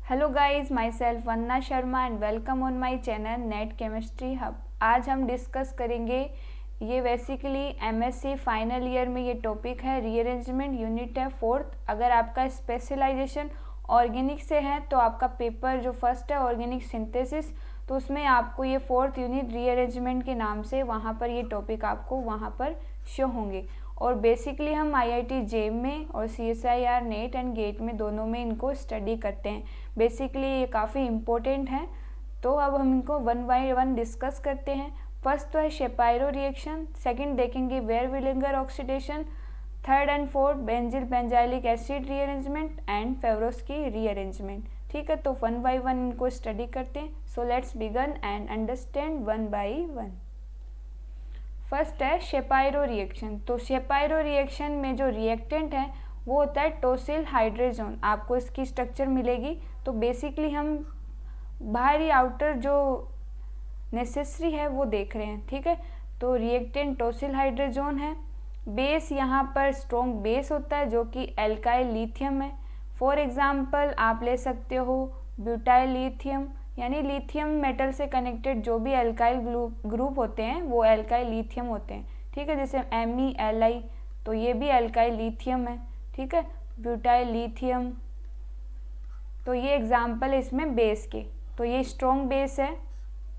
Hello guys, my self Vandana Sharma and welcome on my channel net chemistry hub. आज हम discuss करेंगे, ये basically MSc final year में ये टॉपिक है, रीअरेंजमेंट यूनिट है 4th। अगर आपका स्पेशलाइजेशन ऑर्गेनिक से है तो आपका पेपर जो फर्स्ट है ऑर्गेनिक सिंथेसिस, तो उसमें आपको ये 4th यूनिट रीअरेंजमेंट के नाम से वहाँ पर ये टॉपिक आपको वहाँ पर शो होंगे। और बेसिकली हम आईआईटी जेम में और सीएसआईआर नेट एंड गेट में दोनों में इनको स्टडी करते हैं। बेसिकली ये काफ़ी इम्पोर्टेंट है, तो अब हम इनको वन बाय वन डिस्कस करते हैं। फर्स्ट तो है शेपायरो रिएक्शन, सेकंड देखेंगे वेयर-विलिंगर oxidation, third and fourth benzil benzilic acid rearrangement and Favorskii rearrangement. ठीक है, तो वन बाय वन इनको स्टडी करते हैं। So let's begin and understand one by one. First है शेपायरो रिएक्शन। तो शेपायरो रिएक्शन में जो रिएक्टेंट है वो होता है टोसिल हाइड्रेजोन। आपको इसकी स्ट्रक्चर मिलेगी। तो बेसिकली हम बाहरी आउटर जो नेसेसरी है वो देख रहे हैं। ठीक है, तो रिएक्टेंट टोसिल हाइड्रेजोन है। बेस यहाँ पर स्ट्रॉन्ग बेस होता है जो कि एल्काइल लिथियम है। फॉर एग्जांपल आप ले सकते हो ब्यूटाइल लिथियम, यानी लिथियम मेटल से कनेक्टेड जो भी एल्काइल ग्रुप होते हैं वो एल्काइल लिथियम होते हैं। ठीक है, जैसे MElI, तो ये भी एल्काइल लिथियम है। ठीक है, ब्यूटाइल लिथियम, तो ये एग्जाम्पल है इसमें बेस के। तो ये स्ट्रॉन्ग बेस है,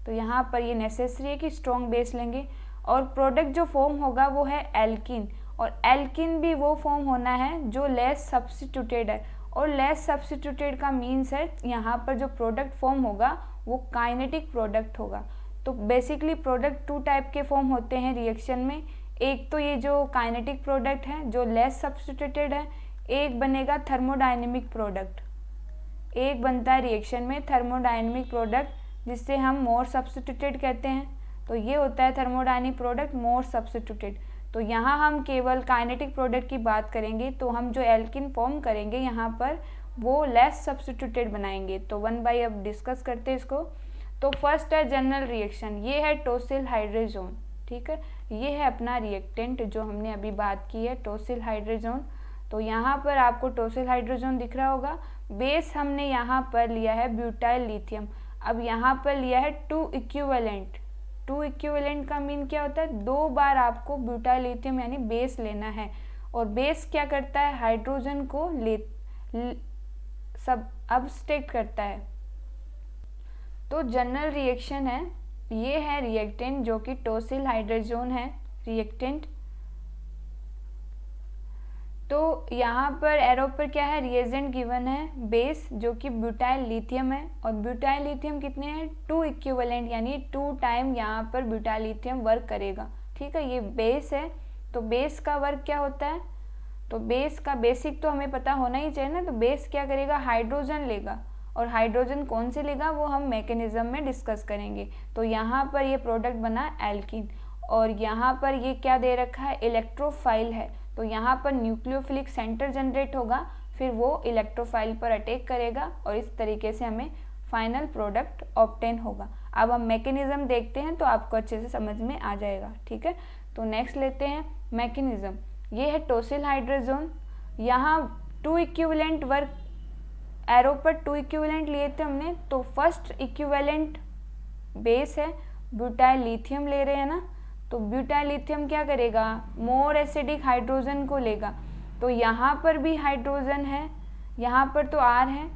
तो यहाँ पर ये नेसेसरी है कि स्ट्रॉन्ग बेस लेंगे। और प्रोडक्ट जो फॉर्म होगा वो है एल्किन, और एल्किन भी वो फॉर्म होना है जो लेस सब्स्टिट्यूटेड है। और लेस सब्स्टिट्यूटेड का मीन्स है यहाँ पर जो प्रोडक्ट फॉर्म होगा वो काइनेटिक प्रोडक्ट होगा। तो बेसिकली प्रोडक्ट 2 टाइप के फॉर्म होते हैं रिएक्शन में। एक तो ये जो काइनेटिक प्रोडक्ट है जो लेस सब्स्टिट्यूटेड है, एक बनेगा थर्मोडायनेमिक प्रोडक्ट। एक बनता है रिएक्शन में थर्मोडायनेमिक प्रोडक्ट जिससे हम मोर सब्स्टिट्यूटेड कहते हैं। तो ये होता है थर्मोडायनेमिक प्रोडक्ट मोर सब्स्टिट्यूटेड। तो यहाँ हम केवल काइनेटिक प्रोडक्ट की बात करेंगे, तो हम जो एल्किन फॉर्म करेंगे यहाँ पर वो लेस सब्स्टिट्यूटेड बनाएंगे। तो वन बाय अब डिस्कस करते हैं इसको। तो फर्स्ट है जनरल रिएक्शन, ये है टोसिल हाइड्रेजोन। ठीक है, ये है अपना रिएक्टेंट जो हमने अभी बात की है, टोसिल हाइड्रेजोन। तो यहाँ पर आपको टोसिल हाइड्रोजन दिख रहा होगा। बेस हमने यहाँ पर लिया है ब्यूटाइल लिथियम। अब यहाँ पर लिया है 2 इक्विवेलेंट। 2 इक्विवेलेंट का मीन क्या होता है, 2 बार आपको ब्यूटाइल लिथियम यानी बेस लेना है। और बेस क्या करता है, हाइड्रोजन को सब अब्स्ट्रैक्ट करता है। तो जनरल रिएक्शन है, ये है रिएक्टेंट जो कि टोसिल हाइड्रोजन है रिएक्टेंट। तो यहाँ पर एरो पर क्या है, रिएजेंट गिवन है बेस जो कि ब्यूटाइल लिथियम है। और ब्यूटाइल लिथियम कितने हैं, 2 इक्विवेलेंट, यानी 2 टाइम यहाँ पर ब्यूटाइल लिथियम वर्क करेगा। ठीक है, ये बेस है। तो बेस का वर्क क्या होता है, तो बेस का बेसिक तो हमें पता होना ही चाहिए ना। तो बेस क्या करेगा, हाइड्रोजन लेगा। और हाइड्रोजन कौन से लेगा वो हम मैकेनिज्म में डिस्कस करेंगे। तो यहाँ पर ये प्रोडक्ट बना एल्किन। और यहाँ पर ये क्या दे रखा है, इलेक्ट्रोफाइल है। तो यहाँ पर न्यूक्लियोफिलिक सेंटर जनरेट होगा, फिर वो इलेक्ट्रोफाइल पर अटैक करेगा और इस तरीके से हमें फाइनल प्रोडक्ट ऑब्टेन होगा। अब हम मैकेनिज्म देखते हैं तो आपको अच्छे से समझ में आ जाएगा। ठीक है, तो नेक्स्ट लेते हैं मैकेनिज्म। ये है टोसिल हाइड्रोजन। यहाँ 2 इक्विवेलेंट वर्क, एरो पर 2 इक्विवेलेंट लिए थे हमने। तो फर्स्ट इक्विवेलेंट बेस है, ब्यूटाइल लिथियम ले रहे हैं ना। तो ब्यूटाइल लिथियम क्या करेगा, मोर एसिडिक हाइड्रोजन को लेगा। तो यहाँ पर भी हाइड्रोजन है, यहाँ पर तो R है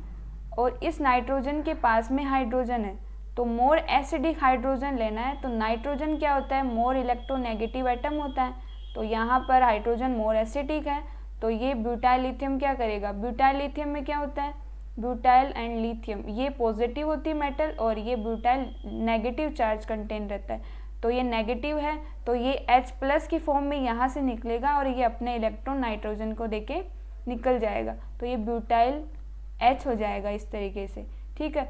और इस नाइट्रोजन के पास में हाइड्रोजन है। तो मोर एसिडिक हाइड्रोजन लेना है। तो नाइट्रोजन क्या होता है, मोर इलेक्ट्रोनेगेटिव एटम होता है। तो यहाँ पर हाइड्रोजन मोर एसिडिक है। तो ये ब्यूटाइल लिथियम क्या करेगा, ब्यूटाइल लिथियम में क्या होता है, ब्यूटाइल एंड लिथियम ये पॉजिटिव होती है मेटल, और ये ब्यूटाइल नेगेटिव चार्ज कंटेन रहता है। तो ये नेगेटिव है, तो ये H+ की फॉर्म में यहाँ से निकलेगा और ये अपने इलेक्ट्रॉन नाइट्रोजन को देके निकल जाएगा। तो ये ब्यूटाइल H हो जाएगा इस तरीके से। ठीक है,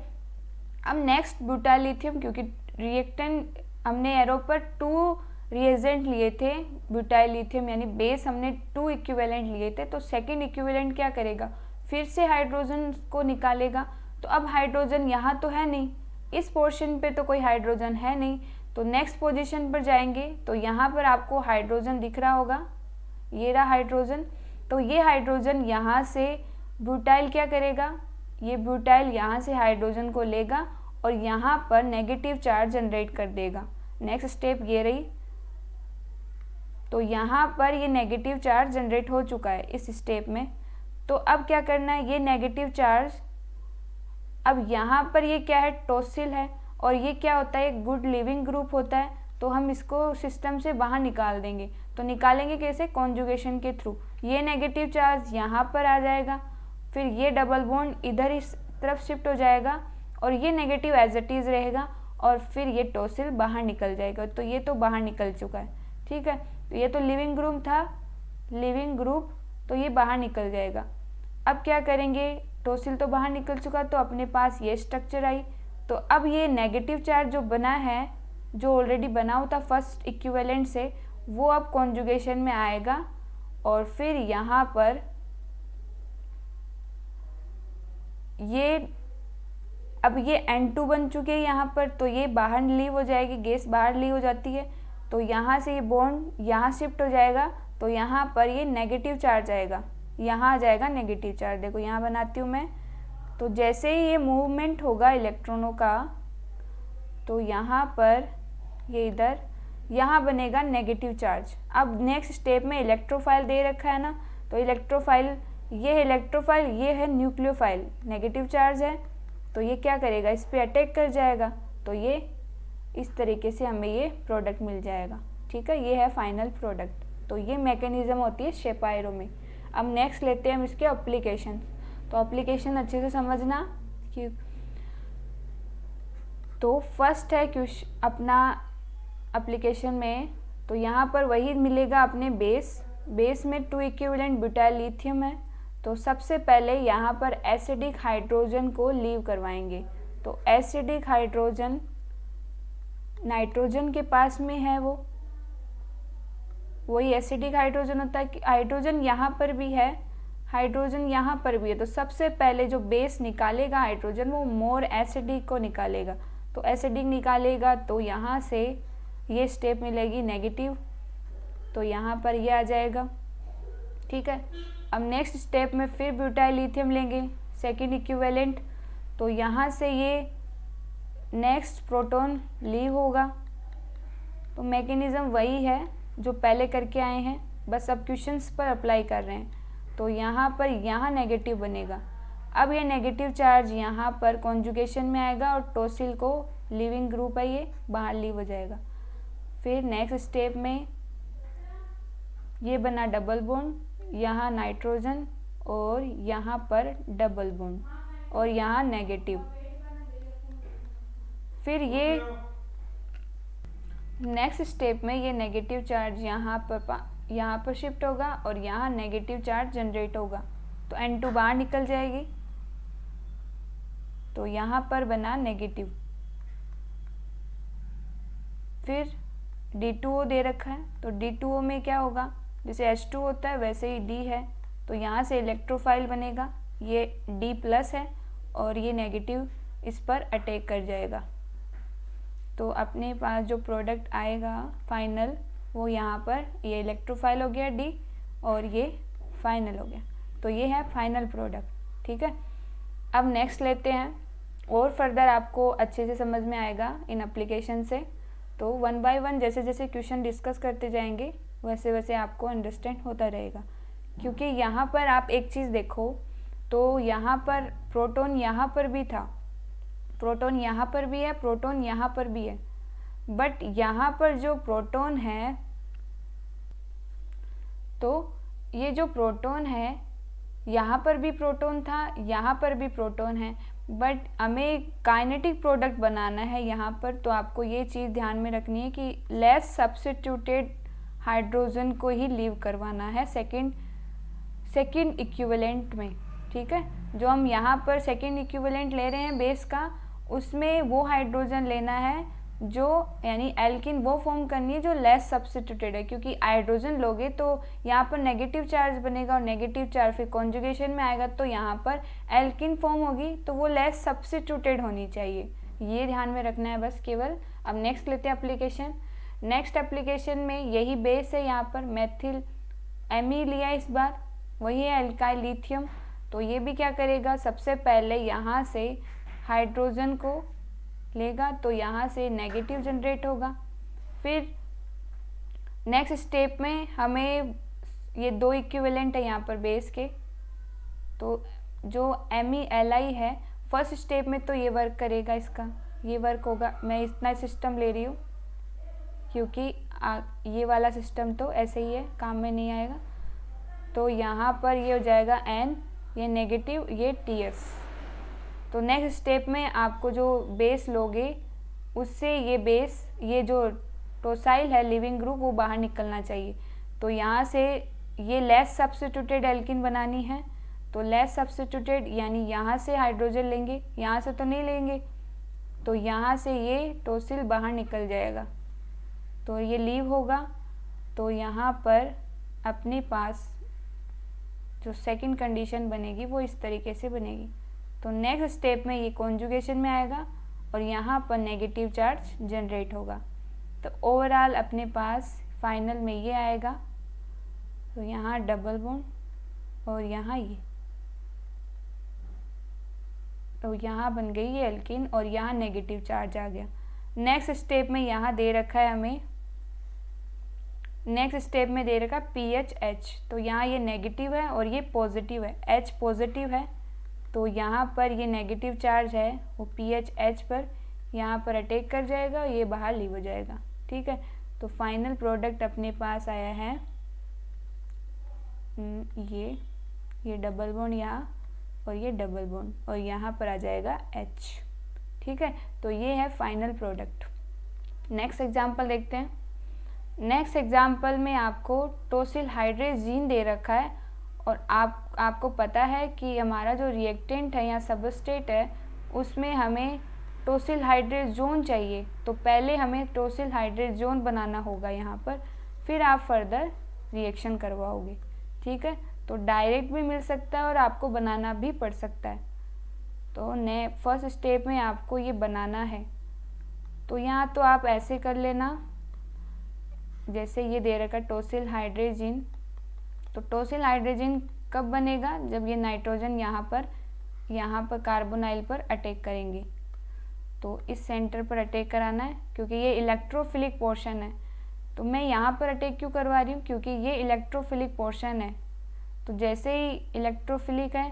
अब नेक्स्ट ब्यूटाइल लिथियम, क्योंकि रिएक्टेंट हमने एरो पर 2 रिएजेंट लिए थे ब्यूटाइल लिथियम, यानी बेस हमने 2 इक्विवेलेंट लिए थे। तो सेकेंड इक्विवेलेंट क्या करेगा, फिर से हाइड्रोजन को निकालेगा। तो अब हाइड्रोजन यहाँ तो है नहीं, इस पोर्शन पे तो कोई हाइड्रोजन है नहीं। तो नेक्स्ट पोजीशन पर जाएंगे तो यहाँ पर आपको हाइड्रोजन दिख रहा होगा, ये रहा हाइड्रोजन। तो ये हाइड्रोजन यहाँ से ब्यूटाइल क्या करेगा, ये ब्यूटाइल यहाँ से हाइड्रोजन को लेगा और यहाँ पर नेगेटिव चार्ज जनरेट कर देगा। नेक्स्ट स्टेप ये रही। तो यहाँ पर ये नेगेटिव चार्ज जनरेट हो चुका है इस स्टेप में। तो अब क्या करना है, ये नेगेटिव चार्ज, अब यहाँ पर ये क्या है, टॉसिल है, और ये क्या होता है, एक गुड लिविंग ग्रुप होता है। तो हम इसको सिस्टम से बाहर निकाल देंगे। तो निकालेंगे कैसे, कॉन्जुगेशन के थ्रू। ये नेगेटिव चार्ज यहाँ पर आ जाएगा, फिर ये डबल बॉन्ड इधर इस तरफ शिफ्ट हो जाएगा और ये नेगेटिव एज इट इज़ रहेगा, और फिर ये टॉसिल बाहर निकल जाएगा। तो ये तो बाहर निकल चुका है, ठीक है। तो ये तो लिविंग ग्रुप था, लिविंग ग्रुप, तो ये बाहर निकल जाएगा। अब क्या करेंगे, टॉसिल तो बाहर निकल चुका, तो अपने पास ये स्ट्रक्चर आई। तो अब ये नेगेटिव चार्ज जो बना है, जो ऑलरेडी बना हुआ था फर्स्ट इक्विवेलेंट से, वो अब कॉन्जुगेशन में आएगा और फिर यहाँ पर ये, अब ये N2 बन चुके हैं यहाँ पर, तो ये बाहर लीव हो जाएगी, गैस बाहर लीव हो जाती है। तो यहाँ से ये बॉन्ड यहाँ शिफ्ट हो जाएगा, तो यहाँ पर ये नेगेटिव चार्ज आएगा, यहाँ आ जाएगा नेगेटिव चार्ज। देखो यहाँ बनाती हूँ मैं। तो जैसे ही ये मूवमेंट होगा इलेक्ट्रॉनों का, तो यहाँ पर ये इधर यहाँ बनेगा नेगेटिव चार्ज। अब नेक्स्ट स्टेप में इलेक्ट्रोफाइल दे रखा है ना, तो इलेक्ट्रोफाइल, ये इलेक्ट्रोफाइल, ये है न्यूक्लियोफाइल, नेगेटिव चार्ज है, तो ये क्या करेगा, इस पे अटैक कर जाएगा। तो ये इस तरीके से हमें ये प्रोडक्ट मिल जाएगा, ठीक है। ये है फाइनल प्रोडक्ट। तो ये मैकेनिज्म होती है शेपायरो में। अब नेक्स्ट लेते हैं हम इसके एप्लीकेशन। तो एप्लीकेशन अच्छे से समझना कि, तो फर्स्ट है क्वेश्चन अपना एप्लीकेशन में, तो यहाँ पर वही मिलेगा अपने बेस में 2 इक्विवेलेंट ब्यूटाइल लिथियम है। तो सबसे पहले यहाँ पर एसिडिक हाइड्रोजन को लीव करवाएंगे। तो एसिडिक हाइड्रोजन नाइट्रोजन के पास में है, वो वही एसिडिक हाइड्रोजन होता है कि हाइड्रोजन यहाँ पर भी है, हाइड्रोजन यहाँ पर भी है। तो सबसे पहले जो बेस निकालेगा हाइड्रोजन, वो मोर एसिडिक को निकालेगा। तो एसिडिक निकालेगा, तो यहाँ से ये स्टेप मिलेगी नेगेटिव, तो यहाँ पर ये आ जाएगा, ठीक है। अब नेक्स्ट स्टेप में फिर ब्यूटाइल लिथियम लेंगे, सेकंड इक्विवेलेंट। तो यहाँ से ये नेक्स्ट प्रोटॉन लीव होगा। तो मैकेनिज्म वही है जो पहले करके आए हैं, बस अब क्वेश्चंस पर अप्लाई कर रहे हैं। तो यहाँ पर यहाँ नेगेटिव बनेगा। अब ये नेगेटिव चार्ज यहाँ पर कॉन्जुगेशन में आएगा और टॉसिल को लिविंग ग्रुप है, ये बाहर लीव हो जाएगा। फिर नेक्स्ट स्टेप में ये बना डबल बॉन्ड, यहाँ नाइट्रोजन और यहाँ पर डबल बॉन्ड और यहाँ नेगेटिव। फिर ये नेक्स्ट स्टेप में ये नेगेटिव चार्ज यहाँ पर शिफ्ट होगा और यहाँ नेगेटिव चार्ज जनरेट होगा। तो N2 बाहर निकल जाएगी, तो यहाँ पर बना नेगेटिव। फिर D2O दे रखा है, तो D2O में क्या होगा, जैसे H2 होता है वैसे ही D है। तो यहाँ से इलेक्ट्रोफाइल बनेगा, ये D+ है और ये नेगेटिव इस पर अटैक कर जाएगा। तो अपने पास जो प्रोडक्ट आएगा फाइनल, वो यहाँ पर ये इलेक्ट्रोफाइल हो गया D और ये फाइनल हो गया। तो ये है फाइनल प्रोडक्ट, ठीक है। अब नेक्स्ट लेते हैं, और फर्दर आपको अच्छे से समझ में आएगा इन एप्लीकेशन से। तो 1 बाय 1 जैसे जैसे क्वेश्चन डिस्कस करते जाएंगे वैसे वैसे आपको अंडरस्टैंड होता रहेगा। क्योंकि यहाँ पर आप एक चीज़ देखो, तो यहाँ पर प्रोटॉन यहाँ पर भी था, प्रोटॉन यहाँ पर भी है, प्रोटॉन यहाँ पर भी है, बट यहाँ पर जो प्रोटॉन है, तो ये जो प्रोटॉन है, यहाँ पर भी प्रोटॉन था, यहाँ पर भी प्रोटॉन है, बट हमें काइनेटिक प्रोडक्ट बनाना है यहाँ पर। तो आपको ये चीज़ ध्यान में रखनी है कि लेस सब्स्टिट्यूटेड हाइड्रोजन को ही लीव करवाना है सेकंड इक्विवेलेंट में, ठीक है। जो हम यहाँ पर सेकंड इक्विवेलेंट ले रहे हैं बेस का, उसमें वो हाइड्रोजन लेना है जो, यानी एल्किन वो फॉर्म करनी है जो लेस सब्स्टिट्यूटेड है। क्योंकि हाइड्रोजन लोगे तो यहाँ पर नेगेटिव चार्ज बनेगा और नेगेटिव चार्ज फिर कॉन्जुगेशन में आएगा, तो यहाँ पर एल्किन फॉर्म होगी, तो वो लेस सब्स्टिट्यूटेड होनी चाहिए। ये ध्यान में रखना है बस केवल। अब नेक्स्ट लेते हैं एप्लीकेशन। नेक्स्ट एप्लीकेशन में यही बेस है, यहाँ पर मेथिल एमी लिया इस बार, वही है एल्काइल लिथियम। तो ये भी क्या करेगा, सबसे पहले यहाँ से हाइड्रोजन को लेगा, तो यहाँ से नेगेटिव जनरेट होगा। फिर नेक्स्ट स्टेप में हमें ये 2 इक्विवेलेंट है यहाँ पर बेस के, तो जो MELI है फर्स्ट स्टेप में तो ये वर्क करेगा, इसका ये वर्क होगा। मैं इतना सिस्टम ले रही हूँ क्योंकि ये वाला सिस्टम तो ऐसे ही है, काम में नहीं आएगा। तो यहाँ पर ये हो जाएगा N, ये नेगेटिव, ये TS। तो नेक्स्ट स्टेप में आपको जो बेस लोगे उससे ये बेस, ये जो टोसाइल है लिविंग ग्रुप, वो बाहर निकलना चाहिए। तो यहाँ से ये लेस सब्स्टिट्यूटेड एल्किन बनानी है, तो लेस सब्स्टिट्यूटेड यानी यहाँ से हाइड्रोजन लेंगे, यहाँ से तो नहीं लेंगे, तो यहाँ से ये टोसिल बाहर निकल जाएगा, तो ये लीव होगा। तो यहाँ पर अपने पास जो सेकंड कंडीशन बनेगी वो इस तरीके से बनेगी। तो नेक्स्ट स्टेप में ये कॉन्जुगेशन में आएगा और यहाँ पर नेगेटिव चार्ज जनरेट होगा। तो ओवरऑल अपने पास फाइनल में ये आएगा, तो यहाँ डबल बॉन्ड और यहाँ ये, तो यहाँ बन गई ये एल्कीन और यहाँ नेगेटिव चार्ज आ गया। नेक्स्ट स्टेप में यहाँ दे रखा है हमें, नेक्स्ट स्टेप में दे रखा है PHH, तो यहाँ ये नेगेटिव है और ये पॉजिटिव है, H पॉजिटिव है, तो यहाँ पर ये नेगेटिव चार्ज है वो PHH पर यहाँ पर अटैक कर जाएगा, ये बाहर लीव हो जाएगा। ठीक है, तो फाइनल प्रोडक्ट अपने पास आया है ये डबल बॉन्ड यहाँ और ये डबल बॉन्ड और यहाँ पर आ जाएगा H। ठीक है, तो ये है फाइनल प्रोडक्ट। नेक्स्ट एग्जांपल देखते हैं। नेक्स्ट एग्जांपल में आपको टोसिल हाइड्रेजीन दे रखा है और आपको पता है कि हमारा जो रिएक्टेंट है या सबस्ट्रेट है उसमें हमें टोसिल हाइड्रेजोन चाहिए, तो पहले हमें टोसिल हाइड्रेजोन बनाना होगा यहाँ पर, फिर आप फर्दर रिएक्शन करवाओगे। ठीक है, तो डायरेक्ट भी मिल सकता है और आपको बनाना भी पड़ सकता है। तो फर्स्ट स्टेप में आपको ये बनाना है, तो यहाँ तो आप ऐसे कर लेना, जैसे ये दे रखा टोसिल हाइड्रेजिन। तो टोसिल हाइड्रेजिन कब बनेगा, जब ये नाइट्रोजन यहाँ पर कार्बोनाइल पर अटैक करेंगे, तो इस सेंटर पर अटैक कराना है क्योंकि ये इलेक्ट्रोफिलिक पोर्शन है। तो मैं यहाँ पर अटैक क्यों करवा रही हूँ, क्योंकि ये इलेक्ट्रोफिलिक पोर्शन है, तो जैसे ही इलेक्ट्रोफिलिक है,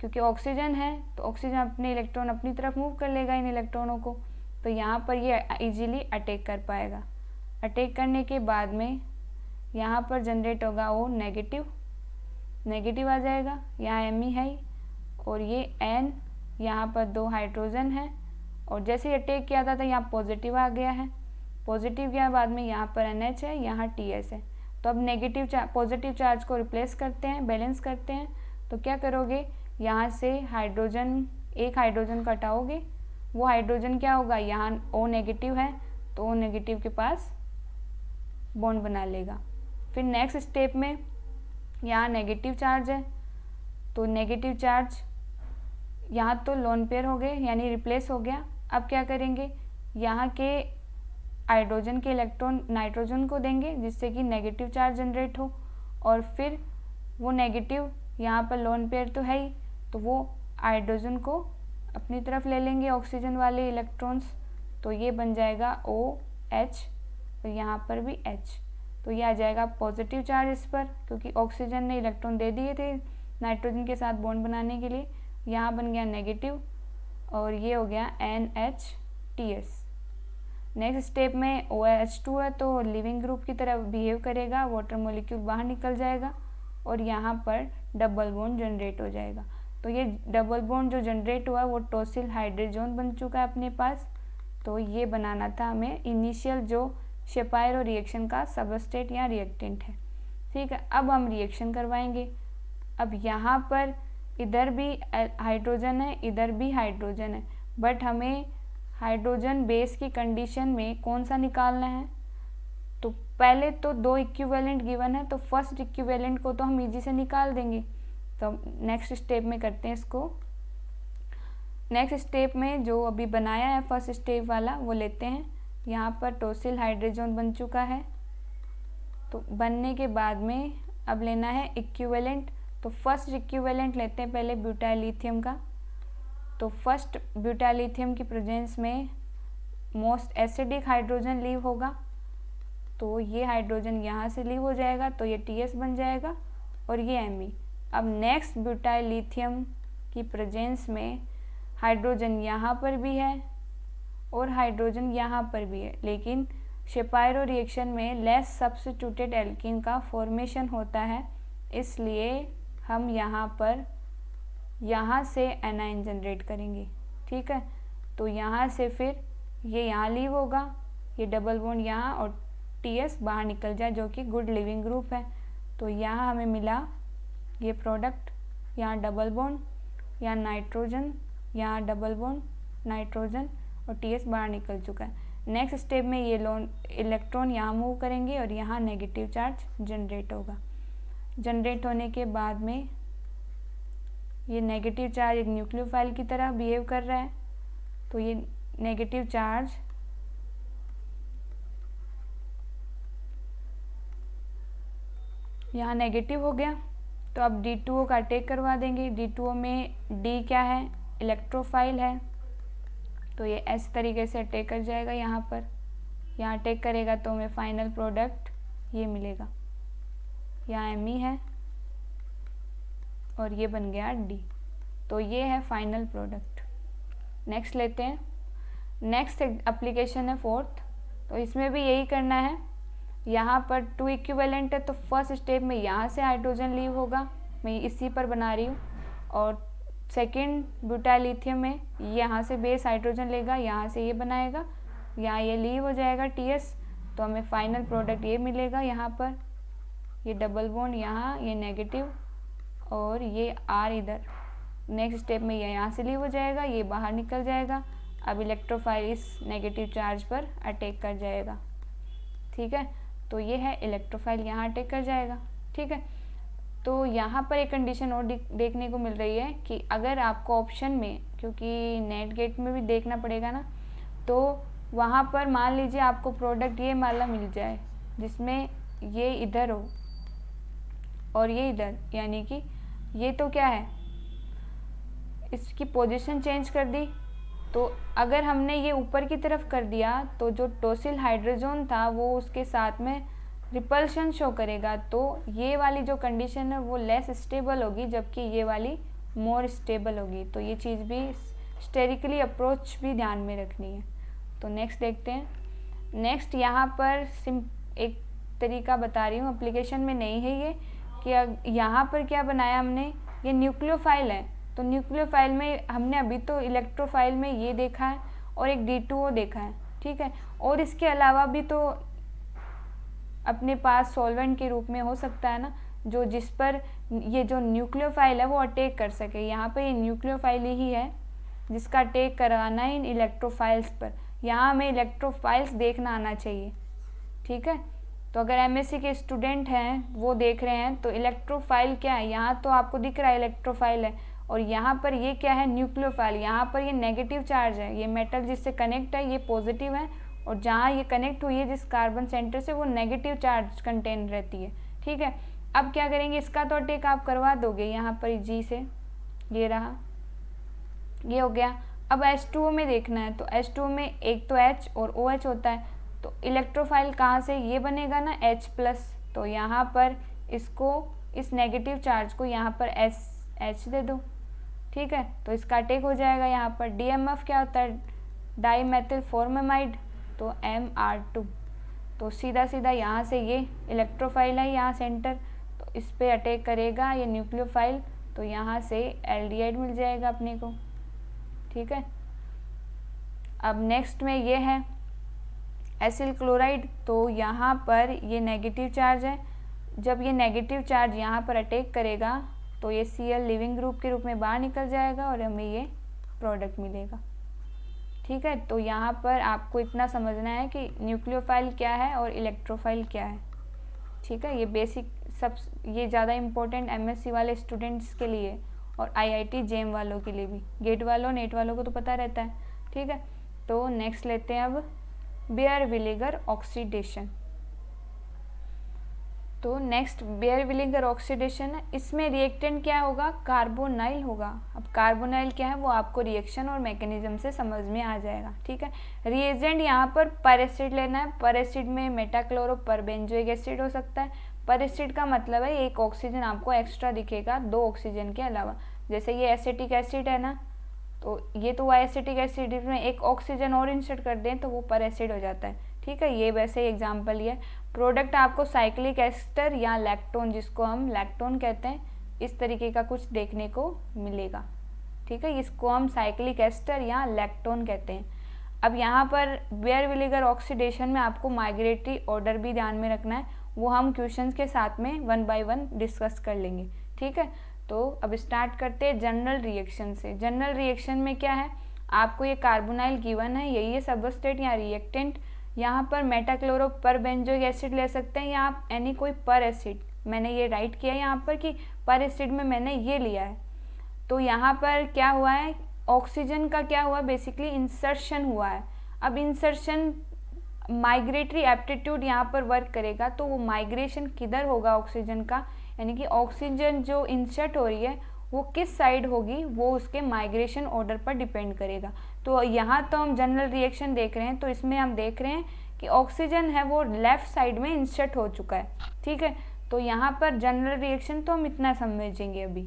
क्योंकि ऑक्सीजन है तो ऑक्सीजन अपने इलेक्ट्रॉन अपनी तरफ मूव कर लेगा इन इलेक्ट्रॉनों को, तो यहाँ पर ये इजीली अटैक कर पाएगा। अटैक करने के बाद में यहाँ पर जनरेट होगा वो नेगेटिव आ जाएगा, यहाँ Me है और ये N, यहाँ पर 2 हाइड्रोजन है और जैसे ही अटैक किया था यहाँ पॉजिटिव आ गया है, पॉजिटिव के बाद में यहाँ पर NH है, यहाँ TS है। तो अब पॉजिटिव चार्ज को रिप्लेस करते हैं, बैलेंस करते हैं। तो क्या करोगे, यहाँ से एक हाइड्रोजन को हटाओगे, वो हाइड्रोजन क्या होगा, यहाँ O नेगेटिव है तो O नेगेटिव के पास बॉन्ड बना लेगा। फिर नेक्स्ट स्टेप में यहाँ नेगेटिव चार्ज है, तो नेगेटिव चार्ज यहाँ तो लोन पेयर हो गए यानी रिप्लेस हो गया। अब क्या करेंगे, यहाँ के हाइड्रोजन के इलेक्ट्रॉन नाइट्रोजन को देंगे जिससे कि नेगेटिव चार्ज जनरेट हो, और फिर वो नेगेटिव यहाँ पर लोन पेयर तो है ही, तो वो हाइड्रोजन को अपनी तरफ ले लेंगे ऑक्सीजन वाले इलेक्ट्रॉन्स, तो ये बन जाएगा OH और यहाँ पर भी H। तो ये आ जाएगा पॉजिटिव चार्ज इस पर, क्योंकि ऑक्सीजन ने इलेक्ट्रॉन दे दिए थे नाइट्रोजन के साथ बॉन्ड बनाने के लिए। यहाँ बन गया नेगेटिव और ये हो गया NHTS। नेक्स्ट स्टेप में OH2 है तो लिविंग ग्रुप की तरह बिहेव करेगा, वाटर मॉलिक्यूल बाहर निकल जाएगा और यहाँ पर डबल बॉन्ड जनरेट हो जाएगा। तो ये डबल बॉन्ड जो जनरेट हुआ वो टोसिल हाइड्रेजोन बन चुका है अपने पास। तो ये बनाना था हमें इनिशियल जो शेपायरो रिएक्शन का सबस्ट्रेट या रिएक्टेंट है। ठीक है, अब हम रिएक्शन करवाएंगे। अब यहाँ पर इधर भी हाइड्रोजन है, इधर भी हाइड्रोजन है, बट हमें हाइड्रोजन बेस की कंडीशन में कौन सा निकालना है। तो पहले तो 2 इक्विवेलेंट गिवन है, तो फर्स्ट इक्विवेलेंट को तो हम इजी से निकाल देंगे। तो नेक्स्ट स्टेप में करते हैं इसको। नेक्स्ट स्टेप में जो अभी बनाया है फर्स्ट स्टेप वाला वो लेते हैं। यहाँ पर टोसिल हाइड्रोजन बन चुका है, तो बनने के बाद में अब लेना है इक्विवेलेंट तो फर्स्ट इक्विवेलेंट लेते हैं पहले ब्यूटाइल लिथियम का। तो फर्स्ट ब्यूटाइल लिथियम की प्रेजेंस में मोस्ट एसिडिक हाइड्रोजन लीव होगा, तो ये हाइड्रोजन यहाँ से लीव हो जाएगा, तो ये TS बन जाएगा और ये Me। अब नेक्स्ट ब्यूटाइल लिथियम की प्रेजेंस में हाइड्रोजन यहाँ पर भी है और हाइड्रोजन यहाँ पर भी है, लेकिन शेपायरो रिएक्शन में लेस सब्स्टिट्यूटेड एल्कीन का फॉर्मेशन होता है, इसलिए हम यहाँ पर यहाँ से एनाइन जनरेट करेंगे। ठीक है, तो यहाँ से फिर ये यहाँ लीव होगा, ये डबल बॉन्ड यहाँ और TS बाहर निकल जाए, जो कि गुड लिविंग ग्रुप है। तो यहाँ हमें मिला ये प्रोडक्ट, यहाँ डबल बॉन्ड, यहाँ नाइट्रोजन, यहाँ डबल बॉन्ड नाइट्रोजन और TS बाहर निकल चुका है। नेक्स्ट स्टेप में ये इलेक्ट्रॉन यहाँ मूव करेंगे और यहाँ नेगेटिव चार्ज जनरेट होगा। जनरेट होने के बाद में ये नेगेटिव चार्ज एक न्यूक्लियोफाइल की तरह बिहेव कर रहा है, तो ये नेगेटिव चार्ज यहाँ नेगेटिव हो गया, तो अब D2O का अटैक करवा देंगे। D2O में D क्या है, इलेक्ट्रोफाइल है, तो ये इस तरीके से अटैक कर जाएगा यहाँ पर। यहाँ अटैक करेगा तो हमें फाइनल प्रोडक्ट ये मिलेगा, यहाँ Me है और ये बन गया D। तो ये है फाइनल प्रोडक्ट। नेक्स्ट लेते हैं। नेक्स्ट एप्लीकेशन है फोर्थ, तो इसमें भी यही करना है। यहाँ पर 2 इक्विवेलेंट है, तो फर्स्ट स्टेप में यहाँ से हाइड्रोजन लीव होगा, मैं इसी पर बना रही हूँ, और सेकेंड ब्यूटाइल लिथियम में यहाँ से बेस हाइड्रोजन लेगा, यहाँ से ये बनाएगा, यहाँ ये लीव हो जाएगा TS, तो हमें फाइनल प्रोडक्ट ये मिलेगा। यहाँ पर ये डबल बॉन्ड यहाँ, ये नेगेटिव और ये R इधर। नेक्स्ट स्टेप में ये यहाँ से लीव हो जाएगा, ये बाहर निकल जाएगा। अब इलेक्ट्रोफाइल इस नेगेटिव चार्ज पर अटैक कर जाएगा। ठीक है, तो ये है इलेक्ट्रोफाइल यहाँ अटैक कर जाएगा। ठीक है, तो यहाँ पर एक कंडीशन और देखने को मिल रही है कि अगर आपको ऑप्शन में, क्योंकि नेट गेट में भी देखना पड़ेगा ना, तो वहाँ पर मान लीजिए आपको प्रोडक्ट ये वाला मिल जाए जिसमें ये इधर हो और ये इधर, यानी कि ये तो क्या है, इसकी पोजीशन चेंज कर दी। तो अगर हमने ये ऊपर की तरफ कर दिया तो जो टोसिल हाइड्रोजन था वो उसके साथ में रिपल्शन शो करेगा, तो ये वाली जो कंडीशन है वो लेस स्टेबल होगी, जबकि ये वाली मोर स्टेबल होगी। तो ये चीज़ भी स्टेरिकली अप्रोच भी ध्यान में रखनी है। तो नेक्स्ट देखते हैं। नेक्स्ट यहाँ पर एक तरीका बता रही हूँ, एप्लीकेशन में नहीं है ये, कि यहाँ पर क्या बनाया हमने, ये न्यूक्लियोफाइल है, तो न्यूक्लियोफाइल में हमने अभी तो इलेक्ट्रोफाइल में ये देखा है और एक D2O देखा है। ठीक है, और इसके अलावा भी तो अपने पास सॉल्वेंट के रूप में हो सकता है ना, जो जिस पर ये जो न्यूक्लियोफाइल है वो अटैक कर सके। यहाँ पे ये न्यूक्लियोफाइल ही है जिसका अटैक कराना है इन इलेक्ट्रोफाइल्स पर। यहाँ हमें इलेक्ट्रोफाइल्स देखना आना चाहिए। ठीक है, तो अगर MSc के स्टूडेंट हैं वो देख रहे हैं तो इलेक्ट्रोफाइल क्या है, यहाँ तो आपको दिख रहा है इलेक्ट्रोफाइल है, और यहाँ पर ये क्या है, न्यूक्लियोफाइल। यहाँ पर ये नेगेटिव चार्ज है, ये मेटल जिससे कनेक्ट है ये पॉजिटिव है, और जहाँ ये कनेक्ट हुई है जिस कार्बन सेंटर से वो नेगेटिव चार्ज कंटेन रहती है। ठीक है, अब क्या करेंगे, इसका तो अटैक आप करवा दोगे यहाँ पर G से, ये रहा, ये हो गया। अब H2O में देखना है, तो H2O में एक तो H और OH होता है, तो इलेक्ट्रोफाइल कहाँ से, ये बनेगा ना H+, तो यहाँ पर इसको, इस नेगेटिव चार्ज को यहाँ पर H दे दो। ठीक है, तो इसका अटैक हो जाएगा। यहाँ पर DMF क्या होता है, डाई मेथिल फॉर्मेमाइड, तो MR2, तो सीधा सीधा यहाँ से ये इलेक्ट्रोफाइल है यहाँ सेंटर, तो इस पे अटैक करेगा ये न्यूक्लियोफाइल, तो यहाँ से एल्डिहाइड मिल जाएगा अपने को। ठीक है, अब नेक्स्ट में ये है एसिल क्लोराइड, तो यहाँ पर ये नेगेटिव चार्ज है। जब ये नेगेटिव चार्ज यहाँ पर अटैक करेगा तो ये Cl लिविंग ग्रुप के रूप में बाहर निकल जाएगा और हमें ये प्रोडक्ट मिलेगा। ठीक है, तो यहाँ पर आपको इतना समझना है कि न्यूक्लियोफाइल क्या है और इलेक्ट्रोफाइल क्या है। ठीक है, ये बेसिक सब, ये ज़्यादा इम्पोर्टेंट MSc वाले स्टूडेंट्स के लिए और IIT JEM वालों के लिए भी, गेट वालों नेट वालों को तो पता रहता है। ठीक है, तो नेक्स्ट लेते हैं अब बेयर विनेगर ऑक्सीडेशन। तो नेक्स्ट बेयर विनेगर ऑक्सीडेशन है, इसमें रिएक्टेंट क्या होगा, कार्बोनाइल होगा। अब कार्बोनाइल क्या है वो आपको रिएक्शन और मैकेनिज्म से समझ में आ जाएगा, ठीक है। रिएजेंट यहाँ पर पर एसिड लेना है, पर एसिड में मेटाक्लोरो पर बेंजोइक एसिड हो सकता है। पर एसिड का मतलब है एक ऑक्सीजन आपको एक्स्ट्रा दिखेगा 2 ऑक्सीजन के अलावा, जैसे ये एसिटिक एसिड है ना, तो ये तो एसिटिक एसिड में एक ऑक्सीजन और इंसर्ट कर दें तो वो पर एसिड हो जाता है, ठीक है। ये वैसे एग्जाम्पल ही है। प्रोडक्ट आपको साइक्लिक एस्टर या लैक्टोन, जिसको हम लैक्टोन कहते हैं, इस तरीके का कुछ देखने को मिलेगा, ठीक है। इसको हम साइक्लिक एस्टर या लैक्टोन कहते हैं। अब यहाँ पर बेयर विनेगर ऑक्सीडेशन में आपको माइग्रेटरी ऑर्डर भी ध्यान में रखना है, वो हम क्वेश्चंस के साथ में 1 बाय 1 डिस्कस कर लेंगे, ठीक है। तो अब स्टार्ट करते हैं जनरल रिएक्शन से। जनरल रिएक्शन में क्या है, आपको ये कार्बोनाइल गिवन है, यही है सबस्ट्रेट या रिएक्टेंट। यहाँ पर मेटाक्लोरो पर बेंजोइक एसिड ले सकते हैं या आप एनी कोई पर एसिड, मैंने ये राइट किया है यहाँ पर कि पर एसिड में मैंने ये लिया है। तो यहाँ पर क्या हुआ है, ऑक्सीजन का क्या हुआ, बेसिकली इंसर्शन हुआ है। अब इंसर्शन माइग्रेटरी एप्टीट्यूड यहाँ पर वर्क करेगा, तो वो माइग्रेशन किधर होगा ऑक्सीजन का, यानी कि ऑक्सीजन जो इंसर्ट हो रही है वो किस साइड होगी, वो उसके माइग्रेशन ऑर्डर पर डिपेंड करेगा। तो यहाँ तो हम जनरल रिएक्शन देख रहे हैं, तो इसमें हम देख रहे हैं कि ऑक्सीजन है वो लेफ़्ट साइड में इंसर्ट हो चुका है, ठीक है। तो यहाँ पर जनरल रिएक्शन तो हम इतना समझेंगे अभी,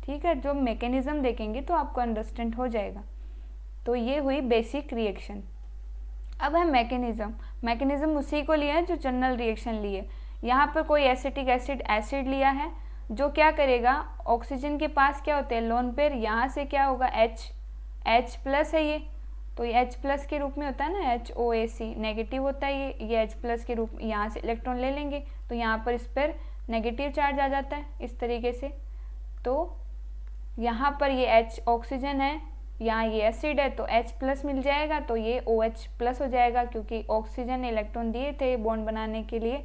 ठीक है। जो मैकेनिज्म देखेंगे तो आपको अंडरस्टैंड हो जाएगा। तो ये हुई बेसिक रिएक्शन। अब है मैकेनिज्म। मैकेनिज्म उसी को लिया है जो जनरल रिएक्शन लिए। यहाँ पर कोई एसिटिक एसिड लिया है, जो क्या करेगा, ऑक्सीजन के पास क्या होते हैं लोन पेयर, यहाँ से क्या होगा H प्लस है ये, तो ये H प्लस के रूप में होता है ना, HOAC नेगेटिव होता है ये H प्लस के रूप, यहाँ से इलेक्ट्रॉन ले लेंगे तो यहाँ पर इस पर नेगेटिव चार्ज आ जाता है इस तरीके से। तो यहाँ पर ये H ऑक्सीजन है, यहाँ ये एसिड है, तो H प्लस मिल जाएगा, तो ये OH प्लस हो जाएगा, क्योंकि ऑक्सीजन ने इलेक्ट्रॉन दिए थे बॉन्ड बनाने के लिए।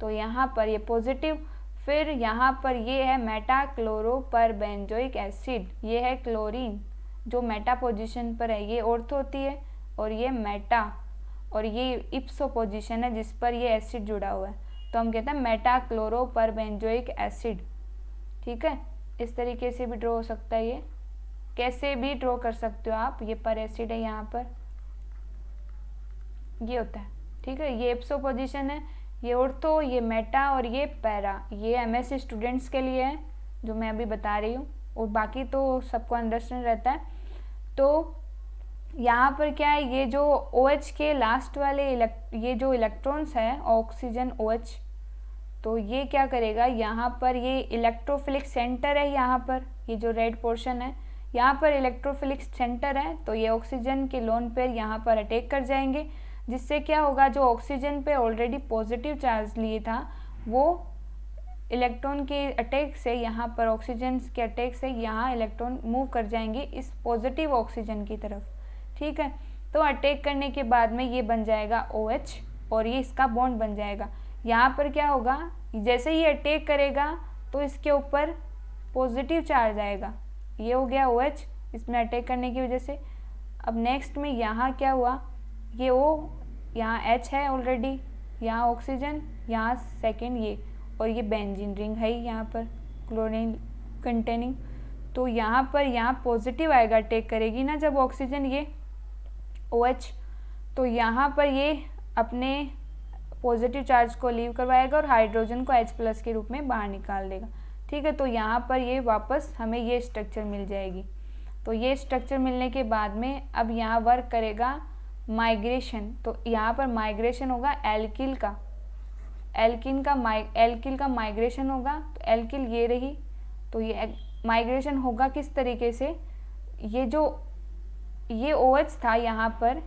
तो यहाँ पर ये पॉजिटिव। फिर यहाँ पर ये है मेटाक्लोरो पर बेंजोइक एसिड, ये है क्लोरीन जो मेटा पोजीशन पर है, ये ऑर्थो होती है और ये मेटा, और ये इप्सो पोजीशन है जिस पर ये एसिड जुड़ा हुआ है, तो हम कहते हैं मेटाक्लोरो पर बेंजोइक एसिड, ठीक है। इस तरीके से भी ड्रॉ हो सकता है, ये कैसे भी ड्रॉ कर सकते हो आप। ये पर एसिड है, यहाँ पर ये होता है, ठीक है। ये इप्सो पोजीशन है, ये ऑर्थो, ये मेटा और ये पैरा। ये एमएससी स्टूडेंट्स के लिए है जो मैं अभी बता रही हूँ, और बाकी तो सबको अंडरस्टैंड रहता है। तो यहाँ पर क्या है, ये जो OH के लास्ट वाले ये जो इलेक्ट्रॉन्स है ऑक्सीजन OH, तो ये क्या करेगा, यहाँ पर ये इलेक्ट्रोफिलिक सेंटर है, यहाँ पर ये जो रेड पोर्शन है यहाँ पर इलेक्ट्रोफिलिक सेंटर है, तो ये ऑक्सीजन के लोन पेयर यहाँ पर अटैक कर जाएंगे, जिससे क्या होगा, जो ऑक्सीजन पे ऑलरेडी पॉजिटिव चार्ज लिए था वो इलेक्ट्रॉन के अटैक से, यहाँ पर ऑक्सीजन के अटैक से यहाँ इलेक्ट्रॉन मूव कर जाएंगे इस पॉजिटिव ऑक्सीजन की तरफ, ठीक है। तो अटैक करने के बाद में ये बन जाएगा OH और ये इसका बॉन्ड बन जाएगा। यहाँ पर क्या होगा, जैसे ही अटैक करेगा तो इसके ऊपर पॉजिटिव चार्ज आएगा, ये हो गया OH इसमें अटैक करने की वजह से। अब नेक्स्ट में यहाँ क्या हुआ, ये O, यहाँ H है ऑलरेडी, यहाँ ऑक्सीजन, यहाँ सेकेंड ये, और ये बेंजीन रिंग है यहाँ पर क्लोरीन कंटेनिंग। तो यहाँ पर यहाँ पॉजिटिव आएगा, अटैक करेगी ना जब ऑक्सीजन ये OH, तो यहाँ पर ये अपने पॉजिटिव चार्ज को लीव करवाएगा और हाइड्रोजन को H प्लस के रूप में बाहर निकाल देगा, ठीक है। तो यहाँ पर ये वापस हमें ये स्ट्रक्चर मिल जाएगी। तो ये स्ट्रक्चर मिलने के बाद में अब यहाँ वर्क करेगा माइग्रेशन, तो यहाँ पर माइग्रेशन होगा एल्किल का माइग्रेशन होगा, तो एल्किल ये रही, तो ये माइग्रेशन होगा किस तरीके से, ये OH था यहाँ पर,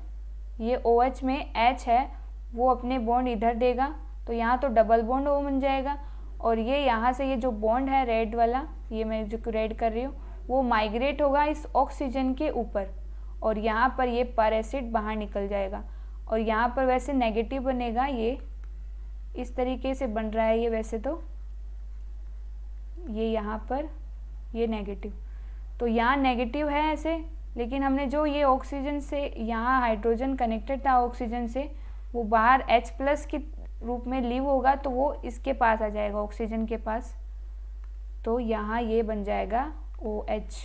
ये OH में H है, वो अपने बॉन्ड इधर देगा, तो यहाँ तो डबल बॉन्ड वो बन जाएगा, और ये यहाँ से ये जो बॉन्ड है रेड वाला, ये मैं जो रेड कर रही हूँ, वो माइग्रेट होगा इस ऑक्सीजन के ऊपर, और यहाँ पर ये पर एसिड बाहर निकल जाएगा, और यहाँ पर वैसे नेगेटिव बनेगा, ये इस तरीके से बन रहा है ये, वैसे तो ये यहाँ पर ये नेगेटिव, तो यहाँ नेगेटिव है ऐसे, लेकिन हमने जो ये ऑक्सीजन से यहाँ हाइड्रोजन कनेक्टेड था ऑक्सीजन से, वो बाहर H प्लस की रूप में लीव होगा तो वो इसके पास आ जाएगा, ऑक्सीजन के पास। तो यहाँ ये बन जाएगा OH।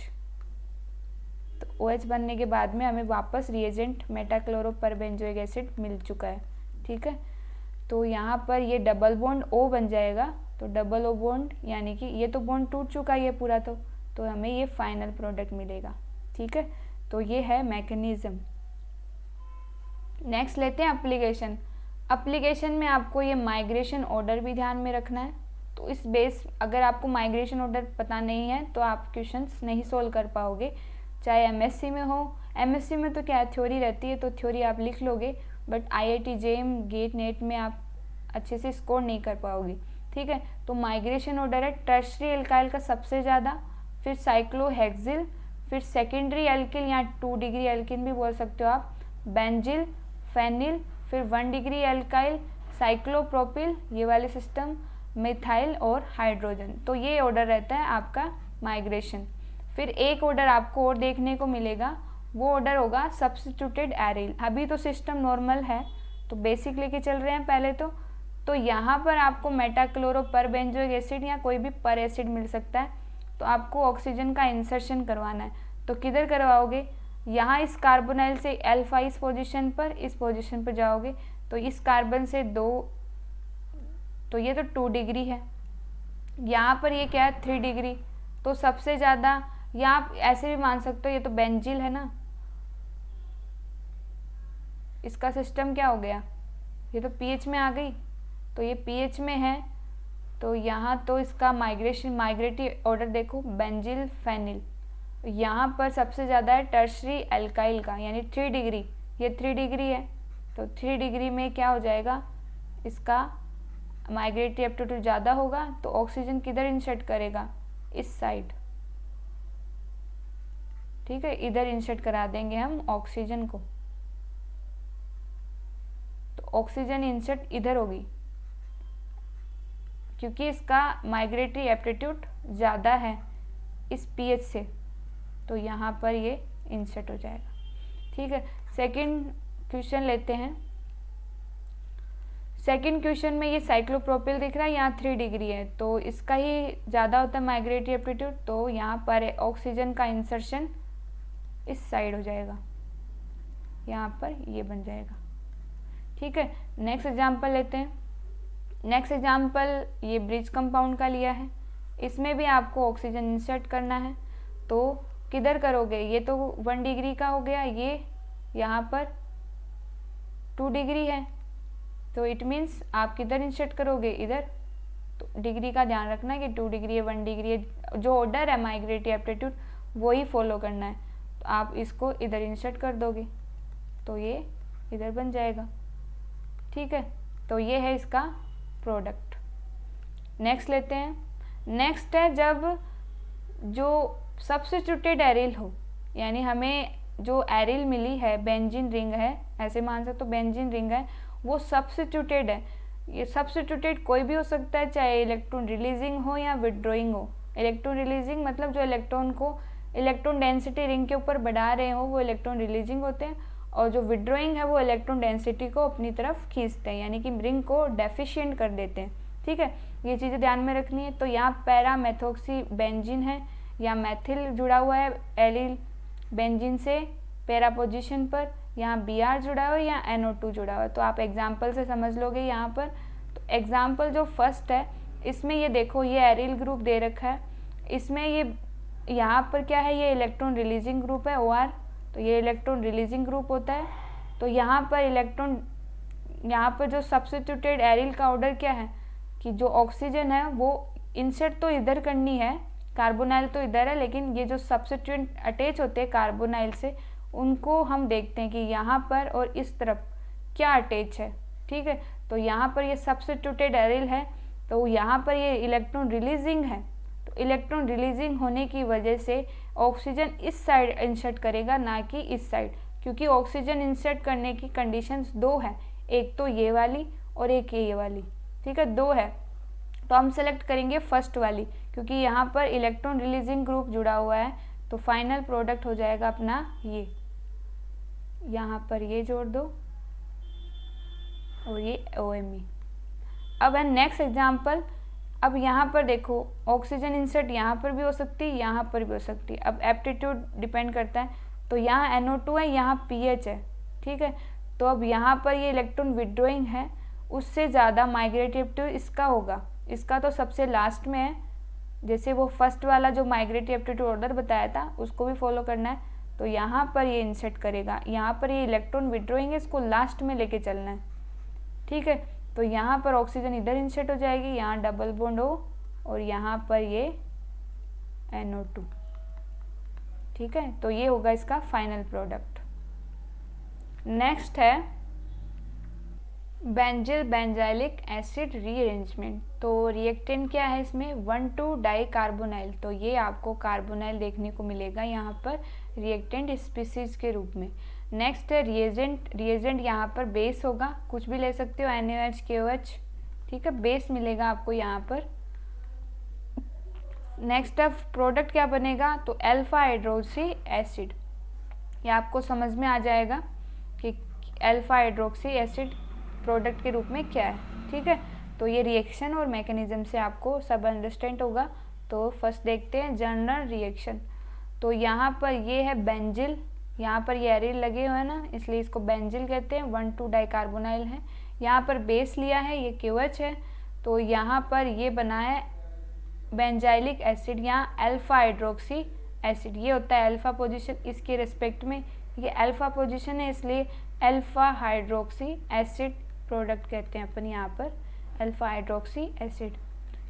तो OH बनने के बाद में हमें वापस रिएजेंट मेटाक्लोरोपरबेंजोइक एसिड मिल चुका है। ठीक है, तो यहाँ पर ये डबल बॉन्ड O बन जाएगा। तो डबल O बॉन्ड यानी कि ये तो बॉन्ड टूट चुका है ये पूरा, तो हमें ये फाइनल प्रोडक्ट मिलेगा। ठीक है, तो ये है मैकेनिज्म। नेक्स्ट लेते हैं एप्लीकेशन। एप्लीकेशन में आपको ये माइग्रेशन ऑर्डर भी ध्यान में रखना है। तो इस बेस अगर आपको माइग्रेशन ऑर्डर पता नहीं है तो आप क्वेश्चंस नहीं सोल्व कर पाओगे, चाहे MSc में हो। MSc में तो क्या थ्योरी रहती है, तो थ्योरी आप लिख लोगे, but IIT JEM GATE NET में आप अच्छे से स्कोर नहीं कर पाओगे। ठीक है, तो माइग्रेशन ऑर्डर है टर्शरी एल्काइल का सबसे ज़्यादा, फिर साइक्लोहेक्सिल, फिर सेकेंडरी एल्किल या 2 डिग्री एल्किन भी बोल सकते हो आप, बेंजिल, फेनिल, फिर 1 डिग्री एल्काइल, साइक्लोप्रोपिल, ये वाले सिस्टम, मिथाइल और हाइड्रोजन। तो ये ऑर्डर रहता है आपका माइग्रेशन। फिर एक ऑर्डर आपको और देखने को मिलेगा, वो ऑर्डर होगा सब्स्टिट्यूटेड एरिल। अभी तो सिस्टम नॉर्मल है, तो बेसिक लेके चल रहे हैं पहले तो यहाँ पर आपको मेटाक्लोरोपरबेंजोइक एसिड या कोई भी पर एसिड मिल सकता है। तो आपको ऑक्सीजन का इंसर्शन करवाना है, तो किधर करवाओगे, यहाँ इस कार्बोनाइल से अल्फा इस पोजीशन पर जाओगे, तो इस कार्बन से 2, तो ये तो 2 डिग्री है, यहाँ पर ये क्या है 3 डिग्री। तो सबसे ज़्यादा, या आप ऐसे भी मान सकते हो ये तो बेंजिल है ना, इसका सिस्टम क्या हो गया, ये तो pH में आ गई, तो ये pH में है। तो यहाँ तो इसका माइग्रेटिव ऑर्डर देखो, बेंजिल, फेनिल। यहाँ पर सबसे ज़्यादा है टर्शरी एल्काइल का, यानी 3 डिग्री, ये 3 डिग्री है। तो 3 डिग्री में क्या हो जाएगा, इसका माइग्रेटिव एप्टीट्यूड ज़्यादा होगा, तो ऑक्सीजन किधर इंसर्ट करेगा, इस साइड। ठीक है, इधर इंसर्ट करा देंगे हम ऑक्सीजन को, तो ऑक्सीजन इंसर्ट इधर होगी क्योंकि इसका माइग्रेटरी एप्टीट्यूड ज़्यादा है इस pH से, तो यहाँ पर ये इंसर्ट हो जाएगा। ठीक है, सेकंड क्वेश्चन लेते हैं। सेकंड क्वेश्चन में ये साइक्लोप्रोपिल दिख रहा है, यहाँ 3 डिग्री है, तो इसका ही ज़्यादा होता है माइग्रेटरी एप्टीट्यूड, तो यहाँ पर ऑक्सीजन का इंसर्शन इस साइड हो जाएगा, यहाँ पर ये बन जाएगा। ठीक है, नेक्स्ट एग्जांपल लेते हैं। नेक्स्ट एग्जांपल ये ब्रिज कंपाउंड का लिया है, इसमें भी आपको ऑक्सीजन इंसर्ट करना है, तो किधर करोगे, ये तो 1 डिग्री का हो गया, ये यहाँ पर 2 डिग्री है, तो इट मीन्स आप किधर इंसर्ट करोगे, इधर। तो डिग्री का ध्यान रखना है कि 2 डिग्री है, 1 डिग्री है, जो ऑर्डर है माइग्रेटरी एप्टीट्यूड वही फॉलो करना है। तो आप इसको इधर इंसर्ट कर दोगे, तो ये इधर बन जाएगा। ठीक है, तो ये है इसका प्रोडक्ट। नेक्स्ट लेते हैं। नेक्स्ट है जब जो सब्स्टिट्यूटेड एरिल हो, यानी हमें जो एरिल मिली है, बेंजीन रिंग है, ऐसे मान सकते हो बेंजीन रिंग है, वो सब्स्टिट्यूटेड है। ये सब्स्टिट्यूटेड कोई भी हो सकता है, चाहे इलेक्ट्रॉन रिलीजिंग हो या विड्रॉइंग हो। इलेक्ट्रॉन रिलीजिंग मतलब जो इलेक्ट्रॉन को इलेक्ट्रॉन डेंसिटी रिंग के ऊपर बढ़ा रहे हो, वो इलेक्ट्रॉन रिलीजिंग होते हैं, और जो विड्रॉइंग है वो इलेक्ट्रॉन डेंसिटी को अपनी तरफ खींचते हैं, यानी कि रिंग को डेफिशिएंट कर देते हैं। ठीक है, ये चीज़ें ध्यान में रखनी है। तो यहाँ पैरा मेथोक्सी बेंजीन है, या मैथिल जुड़ा हुआ है एलिल बेंजीन से पैरा पोजीशन पर, यहाँ Br जुड़ा हुआ है या NO2 जुड़ा हुआ है, तो आप एग्जाम्पल से समझ लोगे यहाँ पर। तो एग्जाम्पल जो फर्स्ट है, इसमें ये देखो, ये एरिल ग्रुप दे रखा है, इसमें ये यहाँ पर क्या है, ये इलेक्ट्रॉन रिलीजिंग ग्रुप है OR, तो ये इलेक्ट्रॉन रिलीजिंग ग्रुप होता है। तो यहाँ पर जो सब्स्टिट्यूटेड एरिल का ऑर्डर क्या है कि जो ऑक्सीजन है वो इंसर्ट तो इधर करनी है, कार्बोनाइल तो इधर है, लेकिन ये जो सब्स्टिट्यूएंट अटैच होते हैं कार्बोनाइल से, उनको हम देखते हैं कि यहाँ पर और इस तरफ क्या अटैच है। ठीक है, तो यहाँ पर ये सब्स्टिट्यूटेड एरिल है, तो यहाँ पर ये इलेक्ट्रॉन रिलीजिंग है, तो इलेक्ट्रॉन रिलीजिंग होने की वजह से ऑक्सीजन इस साइड इंसर्ट करेगा, ना कि इस साइड, क्योंकि ऑक्सीजन इंसर्ट करने की कंडीशंस 2 है, एक तो ये वाली और एक ये वाली। ठीक है, 2 है, तो हम सेलेक्ट करेंगे फर्स्ट वाली, क्योंकि यहाँ पर इलेक्ट्रॉन रिलीजिंग ग्रुप जुड़ा हुआ है। तो फाइनल प्रोडक्ट हो जाएगा अपना ये, यहाँ पर ये जोड़ दो और ये OMe। अब है नेक्स्ट एग्जाम्पल। अब यहाँ पर देखो ऑक्सीजन इंसर्ट यहाँ पर भी हो सकती है, यहाँ पर भी हो सकती है। अब एप्टीट्यूड डिपेंड करता है, तो यहाँ NO2 है, यहाँ pH है, ठीक है। तो अब यहाँ पर ये इलेक्ट्रॉन विड्रॉइंग है, उससे ज़्यादा माइग्रेटिव एप्टीट्यूड इसका होगा। इसका तो सबसे लास्ट में है, जैसे वो फर्स्ट वाला जो माइग्रेटिव एप्टीट्यूड ऑर्डर बताया था उसको भी फॉलो करना है। तो यहाँ पर ये इंसर्ट करेगा, यहाँ पर ये इलेक्ट्रॉन विड्रॉइंग है, इसको लास्ट में लेके चलना है, ठीक है। तो यहाँ पर ऑक्सीजन इधर इंसर्ट हो जाएगी, यहाँ डबल बॉन्ड हो, और यहाँ पर ये NO2, ठीक है। तो ये होगा इसका फाइनल प्रोडक्ट। नेक्स्ट है बेंजिल बेंजाइलिक एसिड रीअरेंजमेंट। तो रिएक्टेंट क्या है इसमें, 1,2-डाइकार्बोनाइल। तो ये आपको कार्बोनाइल देखने को मिलेगा यहाँ पर रिएक्टेंट स्पीसीज के रूप में। नेक्स्ट है रिएजेंट। रिएजेंट यहाँ पर बेस होगा, कुछ भी ले सकते हो, NaOH KOH, ठीक है, बेस मिलेगा आपको यहाँ पर। नेक्स्ट अब प्रोडक्ट क्या बनेगा, तो अल्फा हाइड्रोक्सी एसिड। ये आपको समझ में आ जाएगा कि अल्फा हाइड्रोक्सी एसिड प्रोडक्ट के रूप में क्या है, ठीक है। तो ये रिएक्शन और मैकेनिज्म से आपको सब अंडरस्टैंड होगा। तो फर्स्ट देखते हैं जनरल रिएक्शन। तो यहाँ पर ये है बेंजिल, यहाँ पर ये एरिल लगे हुए हैं ना, इसलिए इसको बेंजिल कहते हैं, 1,2-डाइकार्बोनाइल है। यहाँ पर बेस लिया है, ये KOH है। तो यहाँ पर ये बना है बेंजाइलिक एसिड, यहाँ अल्फा हाइड्रोक्सी एसिड, ये होता है अल्फा पोजीशन, इसके रिस्पेक्ट में ये अल्फा पोजीशन है, इसलिए अल्फा हाइड्रोक्सी एसिड प्रोडक्ट कहते हैं अपन यहाँ पर अल्फा हाइड्रोक्सी एसिड।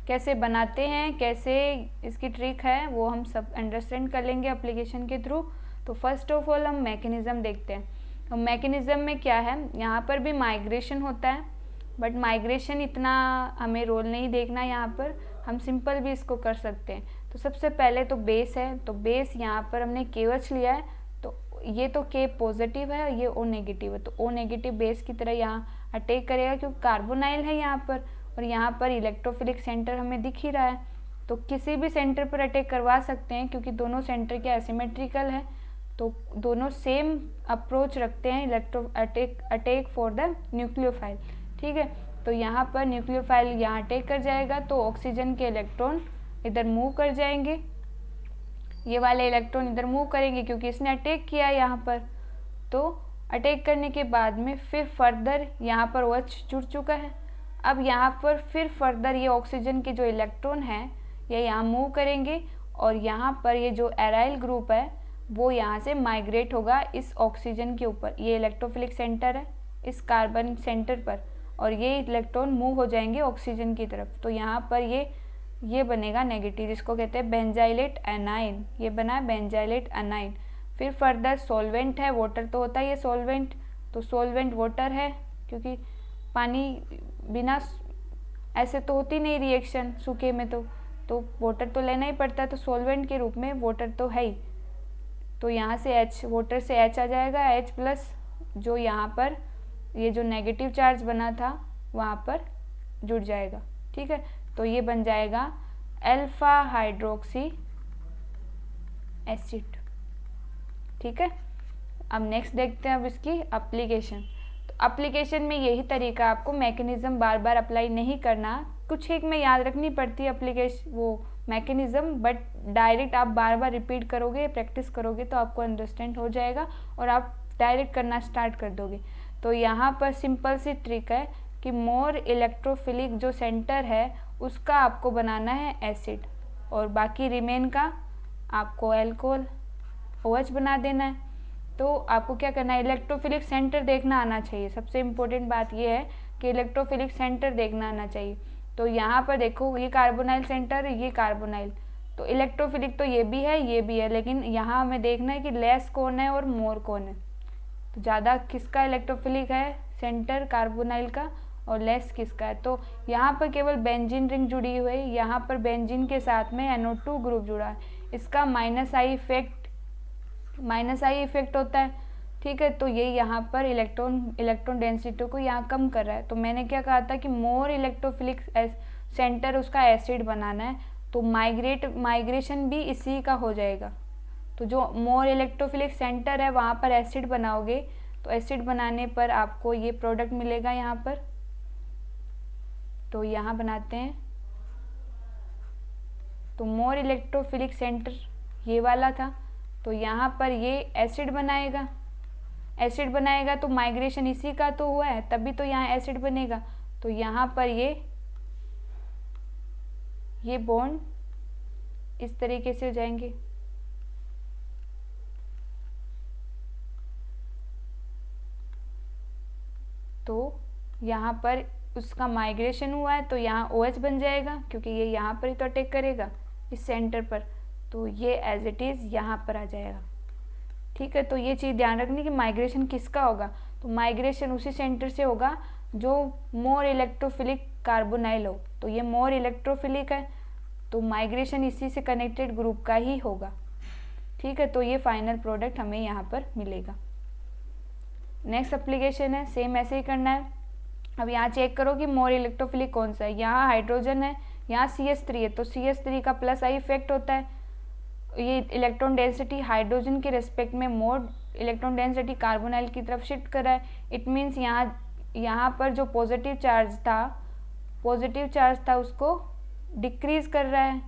कैसे बनाते हैं, कैसे इसकी ट्रिक है, वो हम सब अंडरस्टैंड कर लेंगे एप्लीकेशन के थ्रू। तो फर्स्ट ऑफ ऑल हम मैकेनिज्म देखते हैं। तो मैकेनिज्म में क्या है, यहाँ पर भी माइग्रेशन होता है, बट माइग्रेशन इतना हमें रोल नहीं देखना, यहाँ पर हम सिंपल भी इसको कर सकते हैं। तो सबसे पहले तो बेस है, तो बेस यहाँ पर हमने KOH लिया है, तो ये तो K पॉजिटिव है, ये O नेगेटिव है, तो O नेगेटिव बेस की तरह यहाँ अटैक करेगा, क्योंकि कार्बोनाइल है यहाँ पर, और यहाँ पर इलेक्ट्रोफिलिक सेंटर हमें दिख ही रहा है। तो किसी भी सेंटर पर अटैक करवा सकते हैं, क्योंकि दोनों सेंटर के एसिमेट्रिकल है, तो दोनों सेम अप्रोच रखते हैं electro attack for the nucleophile, ठीक है। तो यहाँ पर न्यूक्लियोफाइल यहाँ अटैक कर जाएगा, तो ऑक्सीजन के इलेक्ट्रॉन इधर मूव कर जाएंगे, ये वाले इलेक्ट्रॉन इधर मूव करेंगे क्योंकि इसने अटैक किया है यहाँ पर। तो अटैक करने के बाद में फिर फर्दर यहाँ पर OH जुड़ चुका है, अब यहाँ पर फिर फर्दर ये ऑक्सीजन के जो इलेक्ट्रॉन हैं ये यहाँ मूव करेंगे, और यहाँ पर ये जो एराइल ग्रुप है वो यहाँ से माइग्रेट होगा इस ऑक्सीजन के ऊपर, ये इलेक्ट्रोफिलिक सेंटर है इस कार्बन सेंटर पर, और ये इलेक्ट्रॉन मूव हो जाएंगे ऑक्सीजन की तरफ। तो यहाँ पर ये बनेगा नेगेटिव, जिसको कहते हैं बेंजाइलेट एनाइन, ये बना है बेंजाइलेट एनाइन। फिर फर्दर सॉल्वेंट है, वाटर तो होता ही है सॉल्वेंट, तो सॉल्वेंट वाटर है, क्योंकि पानी बिना ऐसे तो होती नहीं रिएक्शन सूखे में, तो वाटर तो लेना ही पड़ता है, तो सॉल्वेंट के रूप में वाटर तो है ही। तो यहाँ से H, वाटर से H आ जाएगा, H+, जो यहाँ पर ये जो नेगेटिव चार्ज बना था वहाँ पर जुड़ जाएगा, ठीक है। तो ये बन जाएगा अल्फा हाइड्रोक्सी एसिड, ठीक है। अब नेक्स्ट देखते हैं अब इसकी एप्लीकेशन। तो एप्लीकेशन में यही तरीका, आपको मैकेनिज्म बार बार अप्लाई नहीं करना, कुछ एक में याद रखनी पड़ती है एप्लीकेशन वो मैकेनिज्म, बट डायरेक्ट आप बार बार रिपीट करोगे, प्रैक्टिस करोगे तो आपको अंडरस्टैंड हो जाएगा और आप डायरेक्ट करना स्टार्ट कर दोगे। तो यहाँ पर सिंपल सी ट्रिक है कि मोर इलेक्ट्रोफिलिक जो सेंटर है उसका आपको बनाना है एसिड, और बाकी रिमेन का आपको अल्कोहल OH बना देना है। तो आपको क्या करना है, इलेक्ट्रोफिलिक सेंटर देखना आना चाहिए। सबसे इम्पोर्टेंट बात यह है कि इलेक्ट्रोफिलिक सेंटर देखना आना चाहिए। तो यहाँ पर देखो ये कार्बोनाइल सेंटर, ये कार्बोनाइल, तो इलेक्ट्रोफिलिक तो ये भी है, लेकिन यहाँ हमें देखना है कि लेस कौन है और मोर कौन है। तो ज़्यादा किसका इलेक्ट्रोफिलिक है सेंटर कार्बोनाइल का, और लेस किसका है। तो यहाँ पर केवल बेंजीन रिंग जुड़ी हुई है, यहाँ पर बेंजीन के साथ में NO2 ग्रुप जुड़ा है, इसका -I इफेक्ट होता है, ठीक है। तो ये यहाँ पर इलेक्ट्रॉन डेंसिटी को यहाँ कम कर रहा है। तो मैंने क्या कहा था कि मोर इलेक्ट्रोफिलिक सेंटर उसका एसिड बनाना है, तो माइग्रेशन भी इसी का हो जाएगा। तो जो मोर इलेक्ट्रोफिलिक सेंटर है वहाँ पर एसिड बनाओगे, तो एसिड बनाने पर आपको ये प्रोडक्ट मिलेगा यहाँ पर, तो यहाँ बनाते हैं। तो मोर इलेक्ट्रोफिलिक सेंटर ये वाला था, तो यहाँ पर ये एसिड बनाएगा। एसिड बनाएगा तो माइग्रेशन इसी का तो हुआ है, तभी तो यहाँ एसिड बनेगा। तो यहाँ पर ये बॉन्ड इस तरीके से हो जाएंगे। तो यहाँ पर उसका माइग्रेशन हुआ है, तो यहाँ OH बन जाएगा, क्योंकि ये यहाँ पर ही तो अटैक करेगा इस सेंटर पर। तो ये एज इट इज़ यहाँ पर आ जाएगा। ठीक है, तो ये चीज़ ध्यान रखनी कि माइग्रेशन किसका होगा। तो माइग्रेशन उसी सेंटर से होगा जो मोर इलेक्ट्रोफिलिक कार्बोनाइल हो। तो ये मोर इलेक्ट्रोफिलिक है, तो माइग्रेशन इसी से कनेक्टेड ग्रुप का ही होगा। ठीक है, तो ये फाइनल प्रोडक्ट हमें यहाँ पर मिलेगा। नेक्स्ट एप्लीकेशन है, सेम ऐसे ही करना है। अब यहाँ चेक करो कि मोर इलेक्ट्रोफिलिक कौन सा है। यहाँ हाइड्रोजन है, यहाँ CH3 है, तो CH3 का +I इफेक्ट होता है। ये इलेक्ट्रॉन डेंसिटी हाइड्रोजन के रेस्पेक्ट में मोर इलेक्ट्रॉन डेंसिटी कार्बोनाइल की तरफ शिफ्ट कर रहा है। इट मीन्स यहाँ पर जो पॉजिटिव चार्ज था उसको डिक्रीज कर रहा है,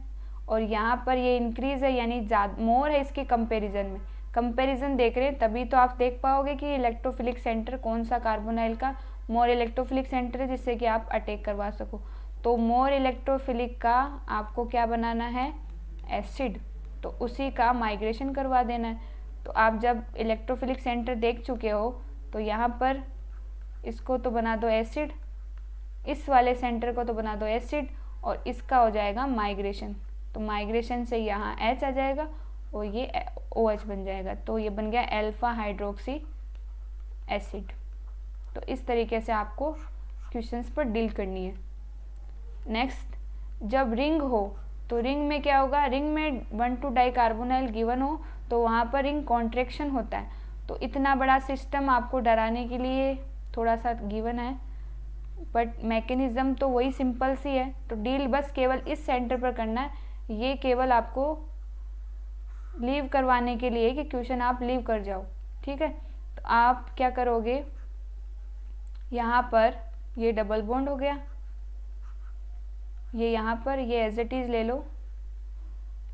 और यहाँ पर ये इंक्रीज है, यानी मोर है इसके कंपैरिजन में। कंपैरिजन देख रहे हैं तभी तो आप देख पाओगे कि इलेक्ट्रोफिलिक सेंटर कौन सा कार्बोनाइल का मोर इलेक्ट्रोफिलिक सेंटर है, जिससे कि आप अटैक करवा सको। तो मोर इलेक्ट्रोफिलिक का आपको क्या बनाना है, एसिड, तो उसी का माइग्रेशन करवा देना है। तो आप जब इलेक्ट्रोफिलिक सेंटर देख चुके हो तो यहाँ पर इसको तो बना दो एसिड, इस वाले सेंटर को तो बना दो एसिड, और इसका हो जाएगा माइग्रेशन। तो माइग्रेशन से यहाँ H आ जाएगा और ये OH बन जाएगा। तो ये बन गया अल्फा हाइड्रोक्सी एसिड। तो इस तरीके से आपको क्वेश्चंस पर डील करनी है। नेक्स्ट, जब रिंग हो तो रिंग में क्या होगा, रिंग में 1,2 डाइकार्बोनाइल गिवन हो तो वहाँ पर रिंग कॉन्ट्रैक्शन होता है। तो इतना बड़ा सिस्टम आपको डराने के लिए थोड़ा सा गिवन है, बट मैकेनिज्म तो वही सिंपल सी है। तो डील बस केवल इस सेंटर पर करना है। ये केवल आपको लीव करवाने के लिए कि क्वेश्चन आप लीव कर जाओ। ठीक है, तो आप क्या करोगे, यहाँ पर ये डबल बॉन्ड हो गया, ये यहाँ पर ये एज इट इज़ ले लो।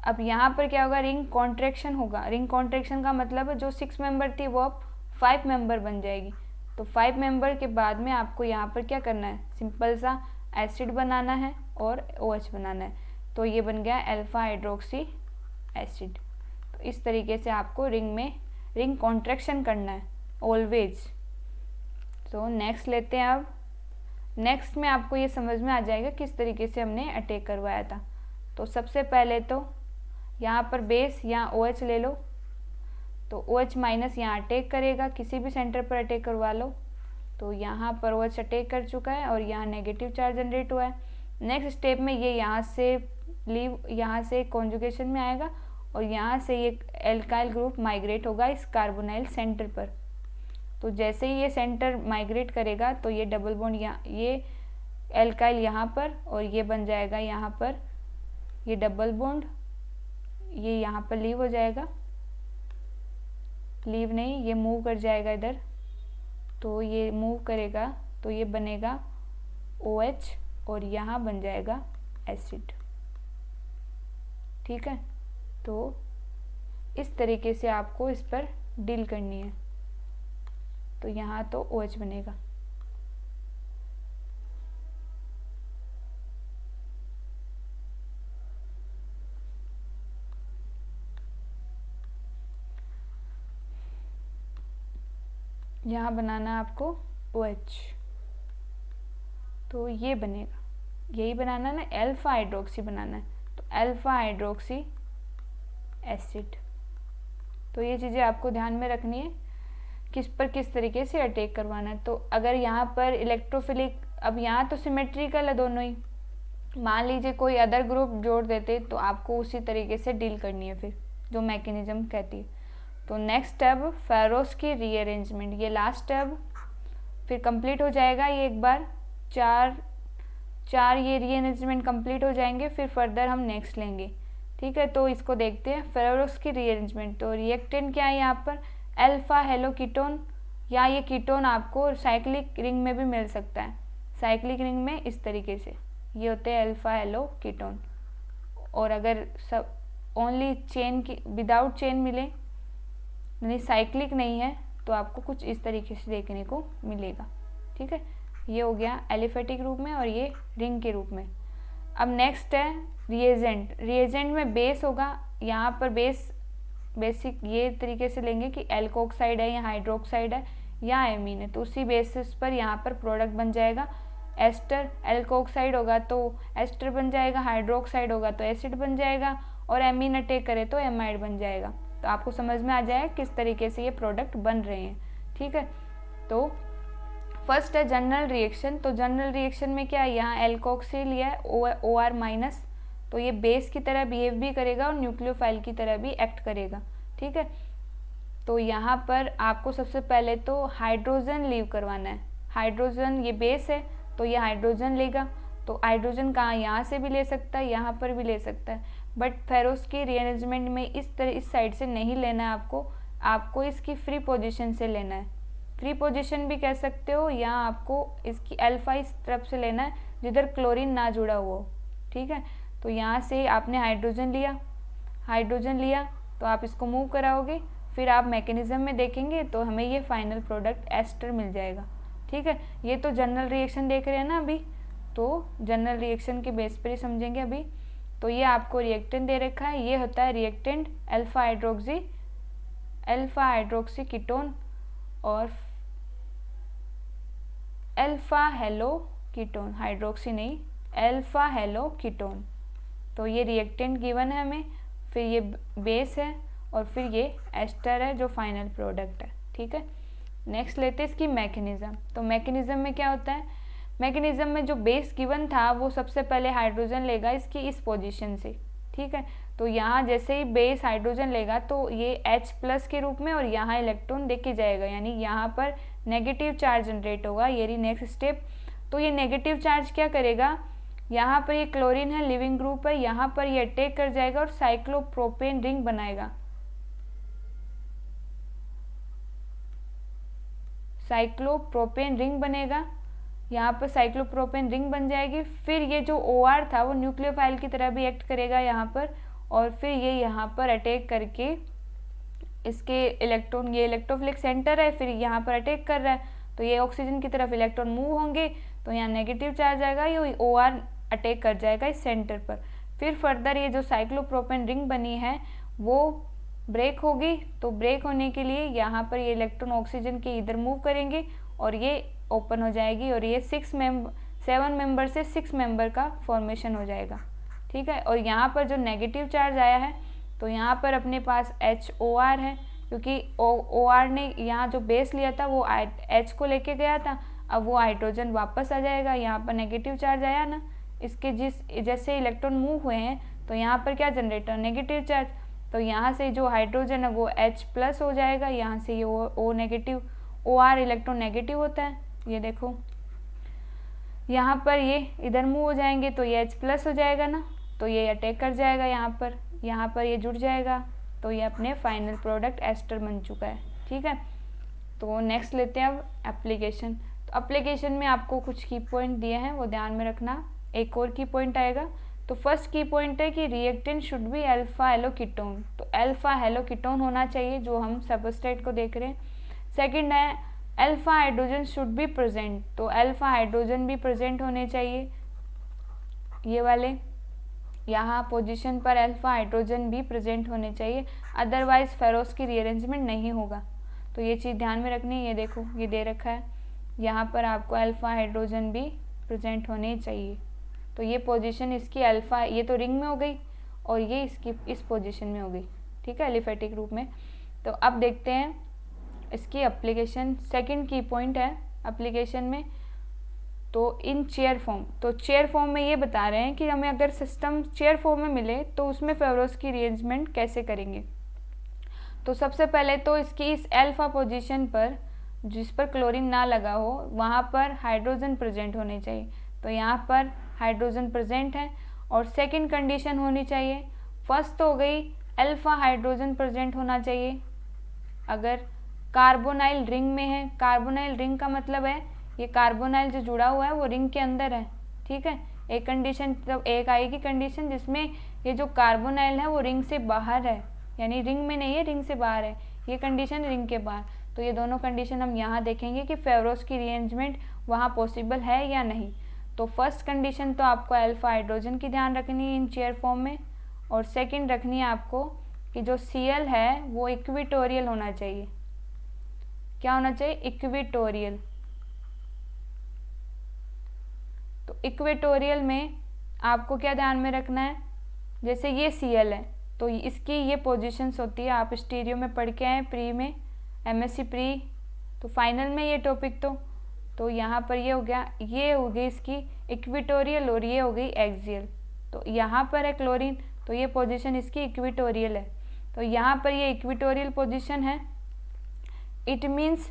अब यहाँ पर क्या होगा, रिंग कॉन्ट्रैक्शन होगा। रिंग कॉन्ट्रैक्शन का मतलब है जो 6 मेंबर थी वो अब 5 मेंबर बन जाएगी। तो 5 मेंबर के बाद में आपको यहाँ पर क्या करना है, सिंपल सा एसिड बनाना है और OH बनाना है। तो ये बन गया अल्फा हाइड्रोक्सी एसिड। तो इस तरीके से आपको रिंग कॉन्ट्रैक्शन करना है ऑलवेज। तो नेक्स्ट लेते हैं। अब नेक्स्ट में आपको ये समझ में आ जाएगा किस तरीके से हमने अटैक करवाया था। तो सबसे पहले तो यहाँ पर बेस, यहाँ OH ले लो। तो OH माइनस यहाँ अटैक करेगा, किसी भी सेंटर पर अटैक करवा लो। तो यहाँ पर OH अटैक कर चुका है और यहाँ नेगेटिव चार्ज जनरेट हुआ है। नेक्स्ट स्टेप में ये यहाँ से कॉन्जुगेशन में आएगा और यहाँ से ये एल्काइल ग्रुप माइग्रेट होगा इस कार्बोनाइल सेंटर पर। तो जैसे ही ये सेंटर माइग्रेट करेगा तो ये डबल बॉन्ड ये एल्काइल यहाँ पर, और ये बन जाएगा यहाँ पर ये डबल बॉन्ड, ये यहाँ पर लीव हो जाएगा, लीव नहीं ये मूव कर जाएगा इधर। तो ये मूव करेगा तो ये बनेगा OH और यहाँ बन जाएगा एसिड। ठीक है, तो इस तरीके से आपको इस पर डील करनी है। तो यहाँ तो OH बनेगा। यहाँ बनाना आपको OH, तो ये बनेगा, यही बनाना ना, अल्फा हाइड्रोक्सी बनाना है। तो अल्फा हाइड्रोक्सी एसिड। तो ये चीज़ें आपको ध्यान में रखनी है किस पर किस तरीके से अटैक करवाना है। तो अगर यहाँ पर इलेक्ट्रोफिलिक, अब यहाँ तो सिमेट्रिकल है दोनों ही, मान लीजिए कोई अदर ग्रुप जोड़ देते तो आपको उसी तरीके से डील करनी है फिर जो मैकेनिज्म कहती है। तो नेक्स्ट स्टेप फेरोस की रीअरेंजमेंट, ये लास्ट स्टेप फिर कंप्लीट हो जाएगा। ये एक बार चार ये रीअरेंजमेंट कंप्लीट हो जाएंगे, फिर फर्दर हम नेक्स्ट लेंगे। ठीक है, तो इसको देखते हैं फेरोस की रीअरेंजमेंट। तो रिएक्टेंट क्या है यहाँ पर, अल्फा हेलो कीटोन, या ये कीटोन आपको साइक्लिक रिंग में भी मिल सकता है। साइक्लिक रिंग में इस तरीके से ये होते हैं अल्फा हेलो कीटोन। और अगर सब ओनली चेन की विदाउट चेन मिले यानी साइक्लिक नहीं है तो आपको कुछ इस तरीके से देखने को मिलेगा। ठीक है, ये हो गया एलिफेटिक रूप में और ये रिंग के रूप में। अब नेक्स्ट है रिएजेंट। रिएजेंट में बेस होगा, यहाँ पर बेसिक ये तरीके से लेंगे कि एल्कोक्साइड है या हाइड्रोक्साइड है या एमीन है, तो उसी बेसिस पर यहाँ पर प्रोडक्ट बन जाएगा। एस्टर एल्कोक्साइड होगा तो एस्टर बन जाएगा, हाइड्रोक्साइड होगा तो एसिड बन जाएगा, और एमीन अटैक करे तो एमाइड बन जाएगा। तो आपको समझ में आ जाए किस तरीके से ये प्रोडक्ट बन रहे हैं। ठीक है, तो फर्स्ट है जनरल रिएक्शन। तो जनरल रिएक्शन में क्या है, यहाँ एल्कोक्सिल लिया है OR माइनस, तो ये बेस की तरह बिहेव भी करेगा और न्यूक्लियोफाइल की तरह भी एक्ट करेगा। ठीक है, तो यहाँ पर आपको सबसे पहले तो हाइड्रोजन लीव करवाना है। हाइड्रोजन ये बेस है तो ये हाइड्रोजन लेगा, तो हाइड्रोजन कहाँ, यहाँ से भी ले सकता है, यहाँ पर भी ले सकता है, बट फेरोस की रीअरेंजमेंट में इस साइड से नहीं लेना है आपको इसकी फ्री पोजीशन से लेना है। फ्री पोजीशन भी कह सकते हो, यहाँ आपको इसकी अल्फा इस तरफ से लेना है जिधर क्लोरीन ना जुड़ा हुआ हो। ठीक है, तो यहाँ से आपने हाइड्रोजन लिया तो आप इसको मूव कराओगे, फिर आप मैकेनिज्म में देखेंगे तो हमें ये फाइनल प्रोडक्ट एस्टर मिल जाएगा। ठीक है, ये तो जनरल रिएक्शन देख रहे हैं ना अभी, तो जनरल रिएक्शन के बेस पर ही समझेंगे अभी। तो ये आपको रिएक्टेंट दे रखा है, ये होता है रिएक्टेंट अल्फा हाइड्रोक्सी कीटोन और अल्फा हेलो कीटोन, हाइड्रोक्सी नहीं अल्फा हेलो कीटोन। तो ये रिएक्टेंट गिवन है हमें, फिर ये बेस है और फिर ये एस्टर है जो फाइनल प्रोडक्ट है। ठीक है, नेक्स्ट लेते हैं इसकी मैकेनिज्म। तो मैकेनिज्म में क्या होता है, मैकेनिज्म में जो बेस गिवन था वो सबसे पहले हाइड्रोजन लेगा इसकी इस पोजीशन से। ठीक है, तो यहाँ जैसे ही बेस हाइड्रोजन लेगा तो ये H+ के रूप में और यहाँ इलेक्ट्रॉन देके जाएगा, यानी यहाँ पर नेगेटिव चार्ज जनरेट होगा। ये रही नेक्स्ट स्टेप। तो ये नेगेटिव चार्ज क्या करेगा, यहाँ पर ये क्लोरीन है, लिविंग ग्रुप है, यहाँ पर ये अटैक कर जाएगा और साइक्लोप्रोपेन रिंग बनाएगा। साइक्लोप्रोपेन रिंग बनेगा, यहाँ पर साइक्लोप्रोपेन रिंग बन जाएगी। फिर ये जो OR था वो न्यूक्लियोफाइल की तरह भी एक्ट करेगा यहाँ पर, और फिर ये यहाँ पर अटैक करके इसके इलेक्ट्रॉन, ये इलेक्ट्रोफिलिक सेंटर है, फिर यहाँ पर अटैक कर रहा है तो ये ऑक्सीजन की तरफ इलेक्ट्रॉन मूव होंगे तो यहाँ नेगेटिव चार्ज आएगा, ये OR अटैक कर जाएगा इस सेंटर पर। फिर फर्दर ये जो साइक्लोप्रोपेन रिंग बनी है वो ब्रेक होगी, तो ब्रेक होने के लिए यहाँ पर ये इलेक्ट्रॉन ऑक्सीजन के इधर मूव करेंगे और ये ओपन हो जाएगी और ये 7 मेंबर से 6 मेंबर का फॉर्मेशन हो जाएगा। ठीक है, और यहाँ पर जो नेगेटिव चार्ज आया है तो यहाँ पर अपने पास HOR है, क्योंकि OR ने यहाँ जो बेस लिया था वो H को लेके गया था, अब वो हाइड्रोजन वापस आ जाएगा। यहाँ पर नेगेटिव चार्ज आया ना, इसके जैसे इलेक्ट्रॉन मूव हुए हैं तो यहाँ पर क्या जनरेट हो, नेगेटिव चार्ज, तो यहाँ से जो हाइड्रोजन है वो H+ हो जाएगा, यहाँ से ये O negative, OR electron negative होता है, ये देखो यहाँ पर ये इधर मूव हो जाएंगे तो ये H+ हो जाएगा ना, तो ये अटैक कर जाएगा यहाँ पर ये जुड़ जाएगा, तो ये अपने फाइनल प्रोडक्ट एस्टर बन चुका है। ठीक है, तो नेक्स्ट लेते हैं अब एप्लीकेशन। तो एप्लीकेशन में आपको कुछ की पॉइंट दिए हैं वो ध्यान में रखना। एक और की पॉइंट आएगा, तो फर्स्ट की पॉइंट है कि reactant should be alpha hello ketone, तो अल्फा हेलो कीटोन होना चाहिए जो हम सबस्ट्रेट को देख रहे हैं। सेकंड है alpha hydrogen should be present, तो अल्फा हाइड्रोजन भी प्रेजेंट होने चाहिए, ये वाले यहाँ पोजीशन पर अल्फा हाइड्रोजन भी प्रेजेंट होने चाहिए, अदरवाइज फेरोस की रीअरेंजमेंट नहीं होगा। तो ये चीज़ ध्यान में रखनी है। ये देखो ये दे रखा है, यहाँ पर आपको अल्फा हाइड्रोजन भी प्रेजेंट होने चाहिए। तो ये पोजीशन इसकी अल्फा, ये तो रिंग में हो गई और ये इसकी इस पोजीशन में हो गई। ठीक है, एलिफेटिक रूप में। तो अब देखते हैं इसकी एप्लीकेशन। सेकंड की पॉइंट है एप्लीकेशन में, तो इन चेयर फॉर्म, तो चेयर फॉर्म में ये बता रहे हैं कि हमें अगर सिस्टम चेयर फॉर्म में मिले तो उसमें फेरोस की रीअरेंजमेंट कैसे करेंगे। तो सबसे पहले तो इसकी इस अल्फा पोजीशन पर जिस पर क्लोरीन ना लगा हो वहाँ पर हाइड्रोजन प्रेजेंट होने चाहिए, तो यहाँ पर हाइड्रोजन प्रेजेंट है। और सेकंड कंडीशन होनी चाहिए, फर्स्ट तो हो गई अल्फा हाइड्रोजन प्रेजेंट होना चाहिए अगर कार्बोनाइल रिंग में है। कार्बोनाइल रिंग का मतलब है ये कार्बोनाइल जो जुड़ा हुआ है वो रिंग के अंदर है, ठीक है। एक कंडीशन, तब एक आएगी कंडीशन जिसमें ये जो कार्बोनाइल है वो रिंग से बाहर है, यानी रिंग में नहीं है, रिंग से बाहर है, ये कंडीशन रिंग के बाहर। तो ये दोनों कंडीशन हम यहाँ देखेंगे कि फेवरोस की रीअरेंजमेंट वहाँ पॉसिबल है या नहीं। तो फर्स्ट कंडीशन तो आपको अल्फा हाइड्रोजन की ध्यान रखनी है इन चेयर फॉर्म में, और सेकंड रखनी है आपको कि जो Cl है वो इक्विटोरियल होना चाहिए। क्या होना चाहिए? इक्विटोरियल। तो इक्वेटोरियल में आपको क्या ध्यान में रखना है, जैसे ये Cl है तो इसकी ये पोजीशंस होती है, आप स्टीरियो में पढ़ के आए प्री में, MSc प्री, तो फाइनल में ये टॉपिक तो यहाँ पर ये हो गया, ये हो गई इसकी इक्विटोरियल और ये हो गई एक्सियल। तो यहाँ पर है क्लोरीन, तो ये पोजीशन इसकी इक्विटोरियल है, तो यहाँ पर ये इक्विटोरियल पोजीशन है। इट मीन्स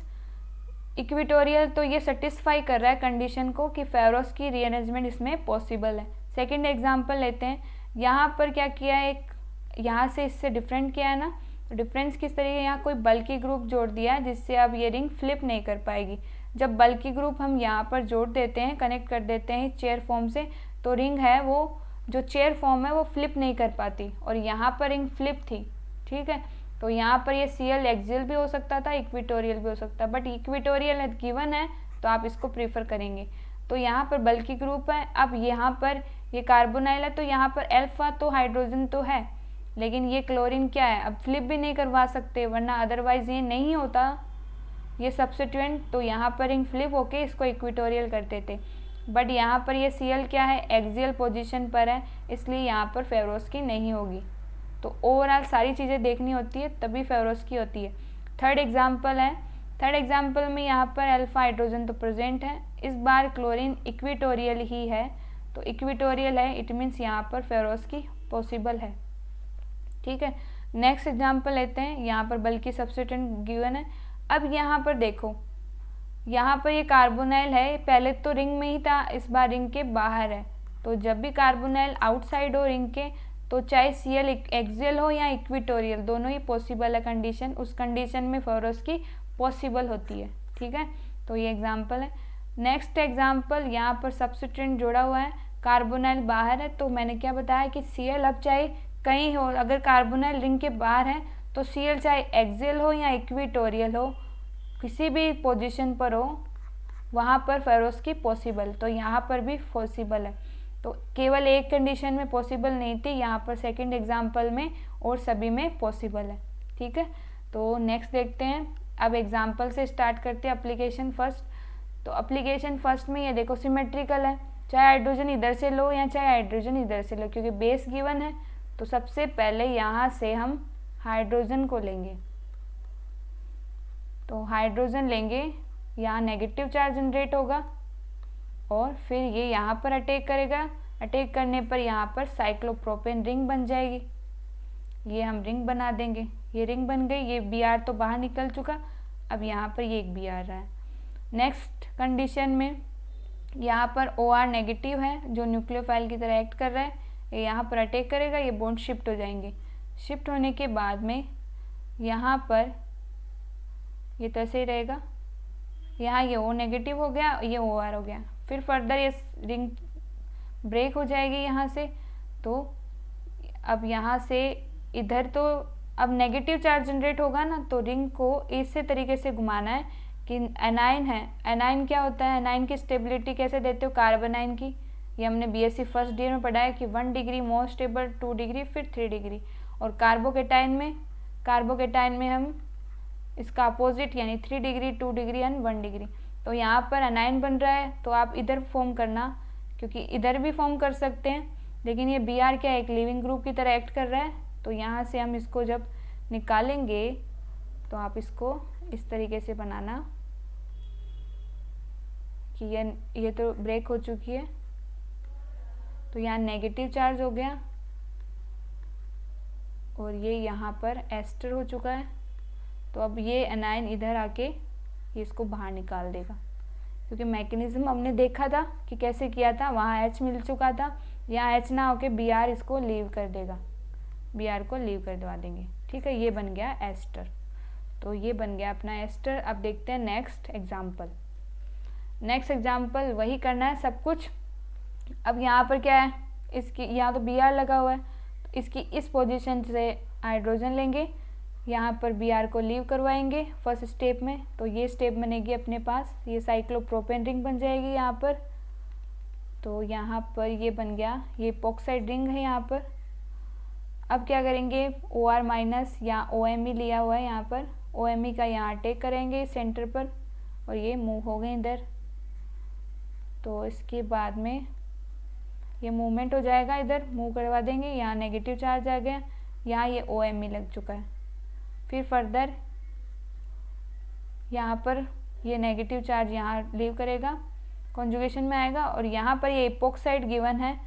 इक्विटोरियल, तो ये सेटिस्फाई कर रहा है कंडीशन को कि फेवरोस की रीअरेंजमेंट इसमें पॉसिबल है। सेकंड एग्जांपल लेते हैं, यहाँ पर क्या किया है, एक यहाँ से इससे डिफरेंट किया है ना, तो डिफरेंस किस तरीके, यहाँ कोई बल्कि ग्रुप जोड़ दिया है जिससे अब ये रिंग फ्लिप नहीं कर पाएगी। जब बल्कि ग्रुप हम यहाँ पर जोड़ देते हैं, कनेक्ट कर देते हैं चेयर फॉर्म से, तो रिंग है वो जो चेयर फॉर्म है वो फ्लिप नहीं कर पाती, और यहाँ पर रिंग फ्लिप थी, ठीक है। तो यहाँ पर ये Cl एक्सियल भी हो सकता था, इक्विटोरियल भी हो सकता है, बट इक्विटोरियल गिवन है तो आप इसको प्रीफर करेंगे। तो यहाँ पर बल्कि ग्रुप है, अब यहाँ पर ये कार्बोनाइल है, तो यहाँ पर अल्फा तो हाइड्रोजन तो है, लेकिन ये क्लोरीन क्या है, अब फ्लिप भी नहीं करवा सकते, वरना अदरवाइज ये नहीं होता ये सब्स्टिट्यूएंट, तो यहाँ पर रिंग फ्लिप होके इसको इक्विटोरियल कर देते। बट यहाँ पर ये Cl क्या है, एक्सियल पोजीशन पर है, इसलिए यहाँ पर फेवरोस की नहीं होगी। तो ओवरऑल सारी चीज़ें देखनी होती है तभी फेवरोस की होती है। थर्ड एग्जाम्पल है, थर्ड एग्जाम्पल में यहाँ पर अल्फा हाइड्रोजन तो प्रेजेंट है, इस बार क्लोरीन इक्विटोरियल ही है, तो इक्विटोरियल है, इट मीन्स यहाँ पर फेवरोस की पॉसिबल है, ठीक है। नेक्स्ट एग्जाम्पल लेते हैं, यहाँ पर बल्कि सब्स्टिट्यूएंट गिवन है। अब यहाँ पर देखो, यहाँ पर ये कार्बोनाइल है, पहले तो रिंग में ही था, इस बार रिंग के बाहर है, तो जब भी कार्बोनाइल आउटसाइड हो रिंग के, तो चाहे Cl एक्सियल हो या इक्विटोरियल, दोनों ही पॉसिबल है कंडीशन, उस कंडीशन में फेवरोस की पॉसिबल होती है, ठीक है। तो ये एग्जांपल है। नेक्स्ट एग्जांपल, यहाँ पर सब्स्टिट्यूएंट जोड़ा हुआ है, कार्बोनाइल बाहर है, तो मैंने क्या बताया कि Cl अब चाहे कहीं हो, अगर कार्बोनाइल रिंग के बाहर है तो Cl चाहे एक्सियल हो या इक्विटोरियल हो, किसी भी पोजीशन पर हो, वहाँ पर फेवरोस की पॉसिबल, तो यहाँ पर भी पॉसिबल है। तो केवल एक कंडीशन में पॉसिबल नहीं थी, यहाँ पर सेकंड एग्जांपल में और सभी में पॉसिबल है, ठीक है। तो नेक्स्ट देखते हैं, अब एग्जांपल से स्टार्ट करते हैं एप्लीकेशन फर्स्ट। तो एप्लीकेशन फर्स्ट में ये देखो सिमेट्रिकल है, चाहे हाइड्रोजन इधर से लो या चाहे हाइड्रोजन इधर से लो, क्योंकि बेस गिवन है, तो सबसे पहले यहाँ से हम हाइड्रोजन को लेंगे, तो हाइड्रोजन लेंगे, यहाँ नेगेटिव चार्ज जनरेट होगा, और फिर ये यहाँ पर अटैक करेगा, अटैक करने पर यहाँ पर साइक्लोप्रोपेन रिंग बन जाएगी, ये हम रिंग बना देंगे, ये रिंग बन गई, ये Br तो बाहर निकल चुका, अब यहाँ पर ये एक Br रहा है। नेक्स्ट कंडीशन में यहाँ पर OR नेगेटिव है जो न्यूक्लियोफाइल की तरह एक्ट कर रहा है, ये यहाँ पर अटैक करेगा, ये बॉन्ड शिफ्ट हो जाएंगे, शिफ्ट होने के बाद में यहाँ पर ये तो ऐसे ही रहेगा, यहाँ ये O नेगेटिव हो गया, ये OR हो गया, फिर फर्दर ये रिंग ब्रेक हो जाएगी यहाँ से। तो अब यहाँ से इधर तो अब नेगेटिव चार्ज जनरेट होगा ना, तो रिंग को इसी तरीके से घुमाना है कि एनाइन है, एनाइन क्या होता है, एनाइन की स्टेबिलिटी कैसे देते हो, कार्बोनाइन की, ये हमने BSc फर्स्ट ईयर में पढ़ा है कि 1 डिग्री मोर स्टेबल, 2 डिग्री, फिर 3 डिग्री। और कार्बोकेटाइन में हम इसका अपोजिट, यानी 3 डिग्री, 2 डिग्री एंड 1 डिग्री। तो यहाँ पर एनाइन बन रहा है, तो आप इधर फॉर्म करना, क्योंकि इधर भी फॉर्म कर सकते हैं, लेकिन ये Br क्या एक लिविंग ग्रुप की तरह एक्ट कर रहा है, तो यहाँ से हम इसको जब निकालेंगे तो आप इसको इस तरीके से बनाना कि ये तो ब्रेक हो चुकी है, तो यहाँ नेगेटिव चार्ज हो गया, और ये यहाँ पर एस्टर हो चुका है, तो अब ये एनाइन इधर आके ये इसको बाहर निकाल देगा, क्योंकि मैकेनिज्म हमने देखा था कि कैसे किया था, वहाँ H मिल चुका था, यहाँ H ना होके Br इसको लीव कर देगा, Br को लीव कर दवा देंगे, ठीक है। ये बन गया एस्टर, तो ये बन गया अपना एस्टर। अब देखते हैं नेक्स्ट एग्जाम्पल। नेक्स्ट एग्जाम्पल वही करना है सब कुछ। अब यहाँ पर क्या है, इसकी यहाँ तो Br लगा हुआ है, तो इसकी इस पोजीशन से हाइड्रोजन लेंगे, यहाँ पर Br को लीव करवाएंगे फर्स्ट स्टेप में, तो ये स्टेप बनेगी अपने पास, ये साइक्लोप्रोपेन रिंग बन जाएगी यहाँ पर। तो यहाँ पर ये बन गया, ये इपॉक्साइड रिंग है यहाँ पर। अब क्या करेंगे, OR माइनस या OMe लिया हुआ है यहाँ पर, OMe का यहाँ अटैक करेंगे सेंटर पर और ये मूव हो गए इधर। तो इसके बाद में ये मूवमेंट हो जाएगा, इधर मूव करवा देंगे, यहाँ नेगेटिव चार्ज आ गया, यहाँ ये OMe लग चुका है। फिर फर्दर यहाँ पर ये नेगेटिव चार्ज यहाँ लीव करेगा, कॉन्जुगेशन में आएगा, और यहाँ पर ये इपॉक्साइड गिवन है,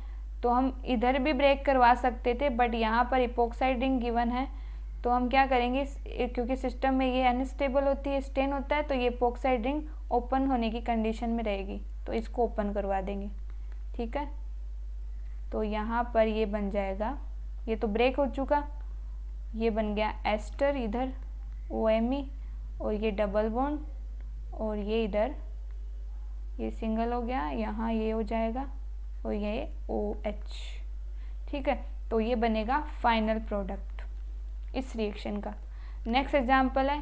तो हम इधर भी ब्रेक करवा सकते थे, बट यहाँ पर इपॉक्साइड रिंग गिवन है, तो हम क्या करेंगे, क्योंकि सिस्टम में ये अनस्टेबल होती है, स्टेन होता है, तो ये इपॉक्साइड रिंग ओपन होने की कंडीशन में रहेगी, तो इसको ओपन करवा देंगे। ठीक है, तो यहाँ पर ये बन जाएगा, ये तो ब्रेक हो चुका, ये बन गया एस्टर इधर OMe, और ये डबल बॉन्ड, और ये इधर ये सिंगल हो गया, यहाँ ये हो जाएगा, और ये OH। ठीक है, तो ये बनेगा फाइनल प्रोडक्ट इस रिएक्शन का। नेक्स्ट एग्जांपल है,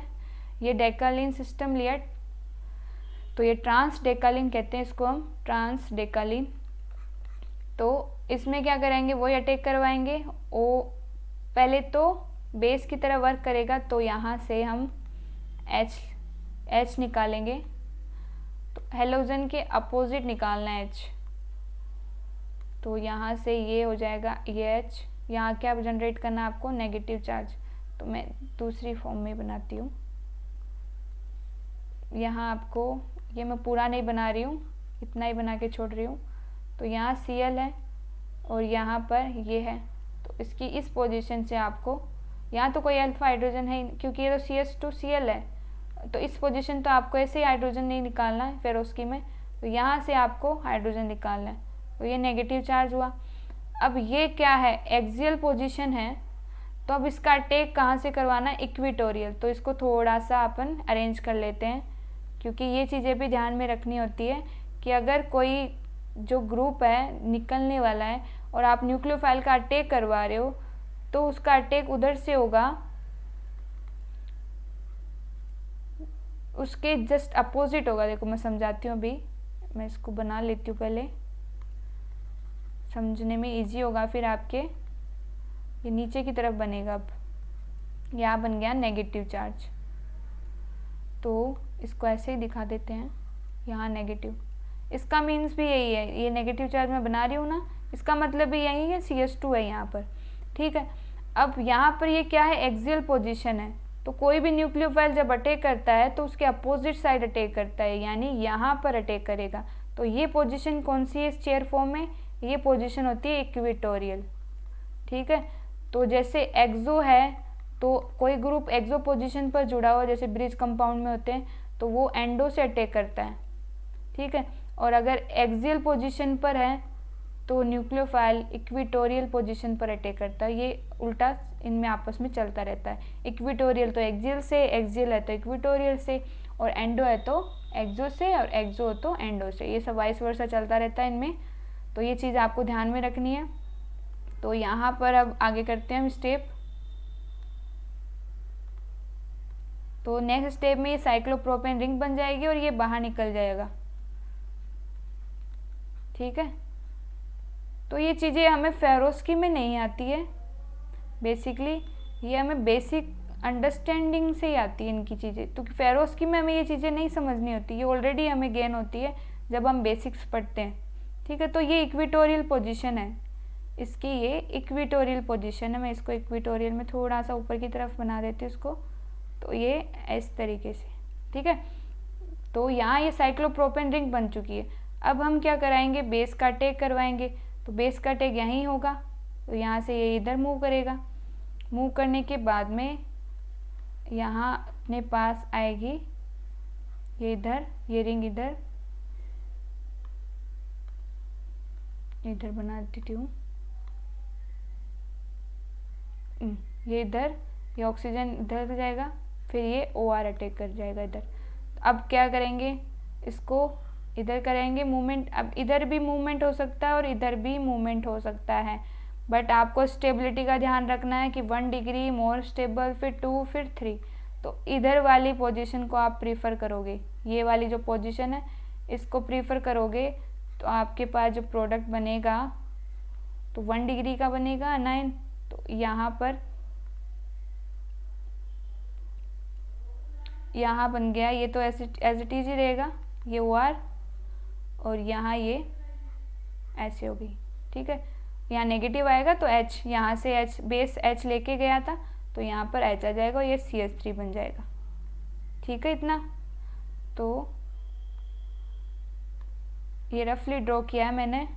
ये डेकालीन सिस्टम लिया, तो ये ट्रांस डेकालीन कहते हैं इसको हम, ट्रांस डेकालीन। तो इसमें क्या करेंगे, वही अटैक करवाएंगे। पहले तो बेस की तरह वर्क करेगा, तो यहाँ से हम H निकालेंगे, तो हेलोजन के अपोजिट निकालना है H, तो यहाँ से ये हो जाएगा ये H, यहाँ क्या जनरेट करना है आपको, नेगेटिव चार्ज, तो मैं दूसरी फॉर्म में बनाती हूँ। यहाँ आपको, ये मैं पूरा नहीं बना रही हूँ, इतना ही बना के छोड़ रही हूँ। तो यहाँ Cl है और यहाँ पर ये है, तो इसकी इस पोजीशन से आपको, यहाँ तो कोई अल्फा हाइड्रोजन है क्योंकि ये तो CH2Cl है, तो इस पोजीशन तो आपको ऐसे ही हाइड्रोजन नहीं निकालना है फेरोस्की में, तो यहाँ से आपको हाइड्रोजन निकालना है, तो ये नेगेटिव चार्ज हुआ। अब ये क्या है, एक्सियल पोजीशन है, तो अब इसका अटैक कहाँ से करवाना है, इक्वेटोरियल, तो इसको थोड़ा सा अपन अरेंज कर लेते हैं, क्योंकि ये चीज़ें भी ध्यान में रखनी होती है कि अगर कोई जो ग्रुप है निकलने वाला है और आप न्यूक्लियोफाइल का अटैक करवा रहे हो, तो उसका अटैक उधर से होगा, उसके जस्ट अपोजिट होगा। देखो मैं समझाती हूँ, अभी मैं इसको बना लेती हूँ, पहले समझने में इजी होगा फिर आपके। ये नीचे की तरफ बनेगा, अब यहाँ बन गया नेगेटिव चार्ज, तो इसको ऐसे ही दिखा देते हैं, यहाँ नेगेटिव, इसका मीन्स भी यही है, ये नेगेटिव चार्ज मैं बना रही हूँ ना, इसका मतलब भी यही है, CH2 है यहाँ पर। ठीक है, अब यहाँ पर ये क्या है, एक्सियल पोजीशन है, तो कोई भी न्यूक्लियोफाइल जब अटैक करता है तो उसके अपोजिट साइड अटैक करता है, यानी यहाँ पर अटैक करेगा। तो ये पोजीशन कौन सी है इस चेयर फॉर्म में, ये पोजीशन होती है इक्वेटोरियल। ठीक है, तो जैसे एक्सो है, तो कोई ग्रुप एक्सो पोजीशन पर जुड़ा हुआ, जैसे ब्रिज कंपाउंड में होते हैं, तो वो एंडो से अटैक करता है। ठीक है, और अगर एक्सियल पोजीशन पर है तो न्यूक्लियोफाइल इक्वेटोरियल पोजीशन पर अटैक करता है। ये उल्टा इनमें आपस में चलता रहता है, इक्वेटोरियल तो एक्सियल से, एक्सियल है तो इक्वेटोरियल से, और एंडो है तो एक्सो से, और एक्सो हो तो एंडो से, ये सब वाइस वर्सा चलता रहता है इनमें। तो ये चीज़ आपको ध्यान में रखनी है। तो यहाँ पर अब आगे करते हैं हम स्टेप। तो नेक्स्ट स्टेप में ये साइक्लोप्रोपेन रिंग बन जाएगी और ये बाहर निकल जाएगा। ठीक है, तो ये चीज़ें हमें फेरोस्की में नहीं आती है, बेसिकली ये हमें बेसिक अंडरस्टैंडिंग से ही आती है इनकी चीज़ें, तो फेरोस्की में हमें ये चीज़ें नहीं समझनी होती, ये ऑलरेडी हमें गेन होती है जब हम बेसिक्स पढ़ते हैं। ठीक है, तो ये इक्वेटोरियल पोजीशन है इसकी, ये इक्वेटोरियल पोजीशन है। मैं इसको इक्वेटोरियल में थोड़ा सा ऊपर की तरफ बना देती हूँ इसको, तो ये इस तरीके से। ठीक है, तो यहाँ ये साइक्लोप्रोपेन रिंग बन चुकी है। अब हम क्या कराएंगे, बेस का अटैक करवाएंगे, तो बेस का अटैक यहीं होगा, तो यहाँ से ये इधर मूव करेगा, मूव करने के बाद में यहाँ अपने पास आएगी, ये इधर, ये रिंग इधर बना देती हूँ, ये इधर, ये ऑक्सीजन इधर जाएगा, फिर ये OR अटैक कर जाएगा इधर। अब क्या करेंगे, इसको इधर करेंगे मूवमेंट। अब इधर भी मूवमेंट हो सकता है और इधर भी मूवमेंट हो सकता है, बट आपको स्टेबिलिटी का ध्यान रखना है कि 1 डिग्री मोर स्टेबल, फिर 2, फिर 3। तो इधर वाली पोजीशन को आप प्रीफर करोगे, ये वाली जो पोजीशन है इसको प्रीफर करोगे, तो आपके पास जो प्रोडक्ट बनेगा तो 1 डिग्री का बनेगा 9। तो यहाँ बन गया, ये तो एज इट इज ही रहेगा, ये OR और यहाँ ये ऐसे हो गई। ठीक है, यहाँ नेगेटिव आएगा तो H, यहाँ से H बेस H लेके गया था तो यहाँ पर H आ जाएगा और ये CH3 बन जाएगा। ठीक है इतना, तो ये रफली ड्रॉ किया है मैंने।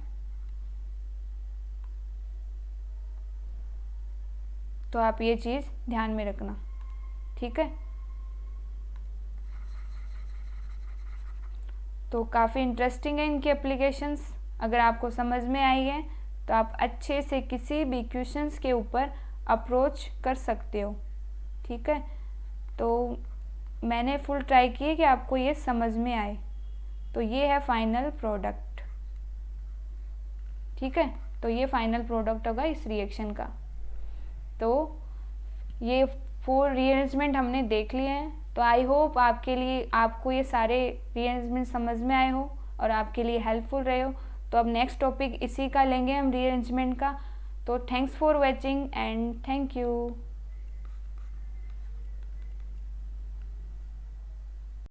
तो आप ये चीज़ ध्यान में रखना। ठीक है, तो काफ़ी इंटरेस्टिंग है इनकी एप्लीकेशंस। अगर आपको समझ में आई है तो आप अच्छे से किसी भी क्वेश्चंस के ऊपर अप्रोच कर सकते हो। ठीक है, तो मैंने फुल ट्राई की है कि आपको ये समझ में आए। तो ये है फाइनल प्रोडक्ट। ठीक है, तो ये फाइनल प्रोडक्ट होगा इस रिएक्शन का। तो ये 4 रीअरेंजमेंट हमने देख लिए हैं। तो आई होप आपको ये सारे रीअरेंजमेंट समझ में आए हो और आपके लिए हेल्पफुल रहे हो। तो अब नेक्स्ट टॉपिक इसी का लेंगे हम, रीअरेंजमेंट का। तो thanks for watching and thank you.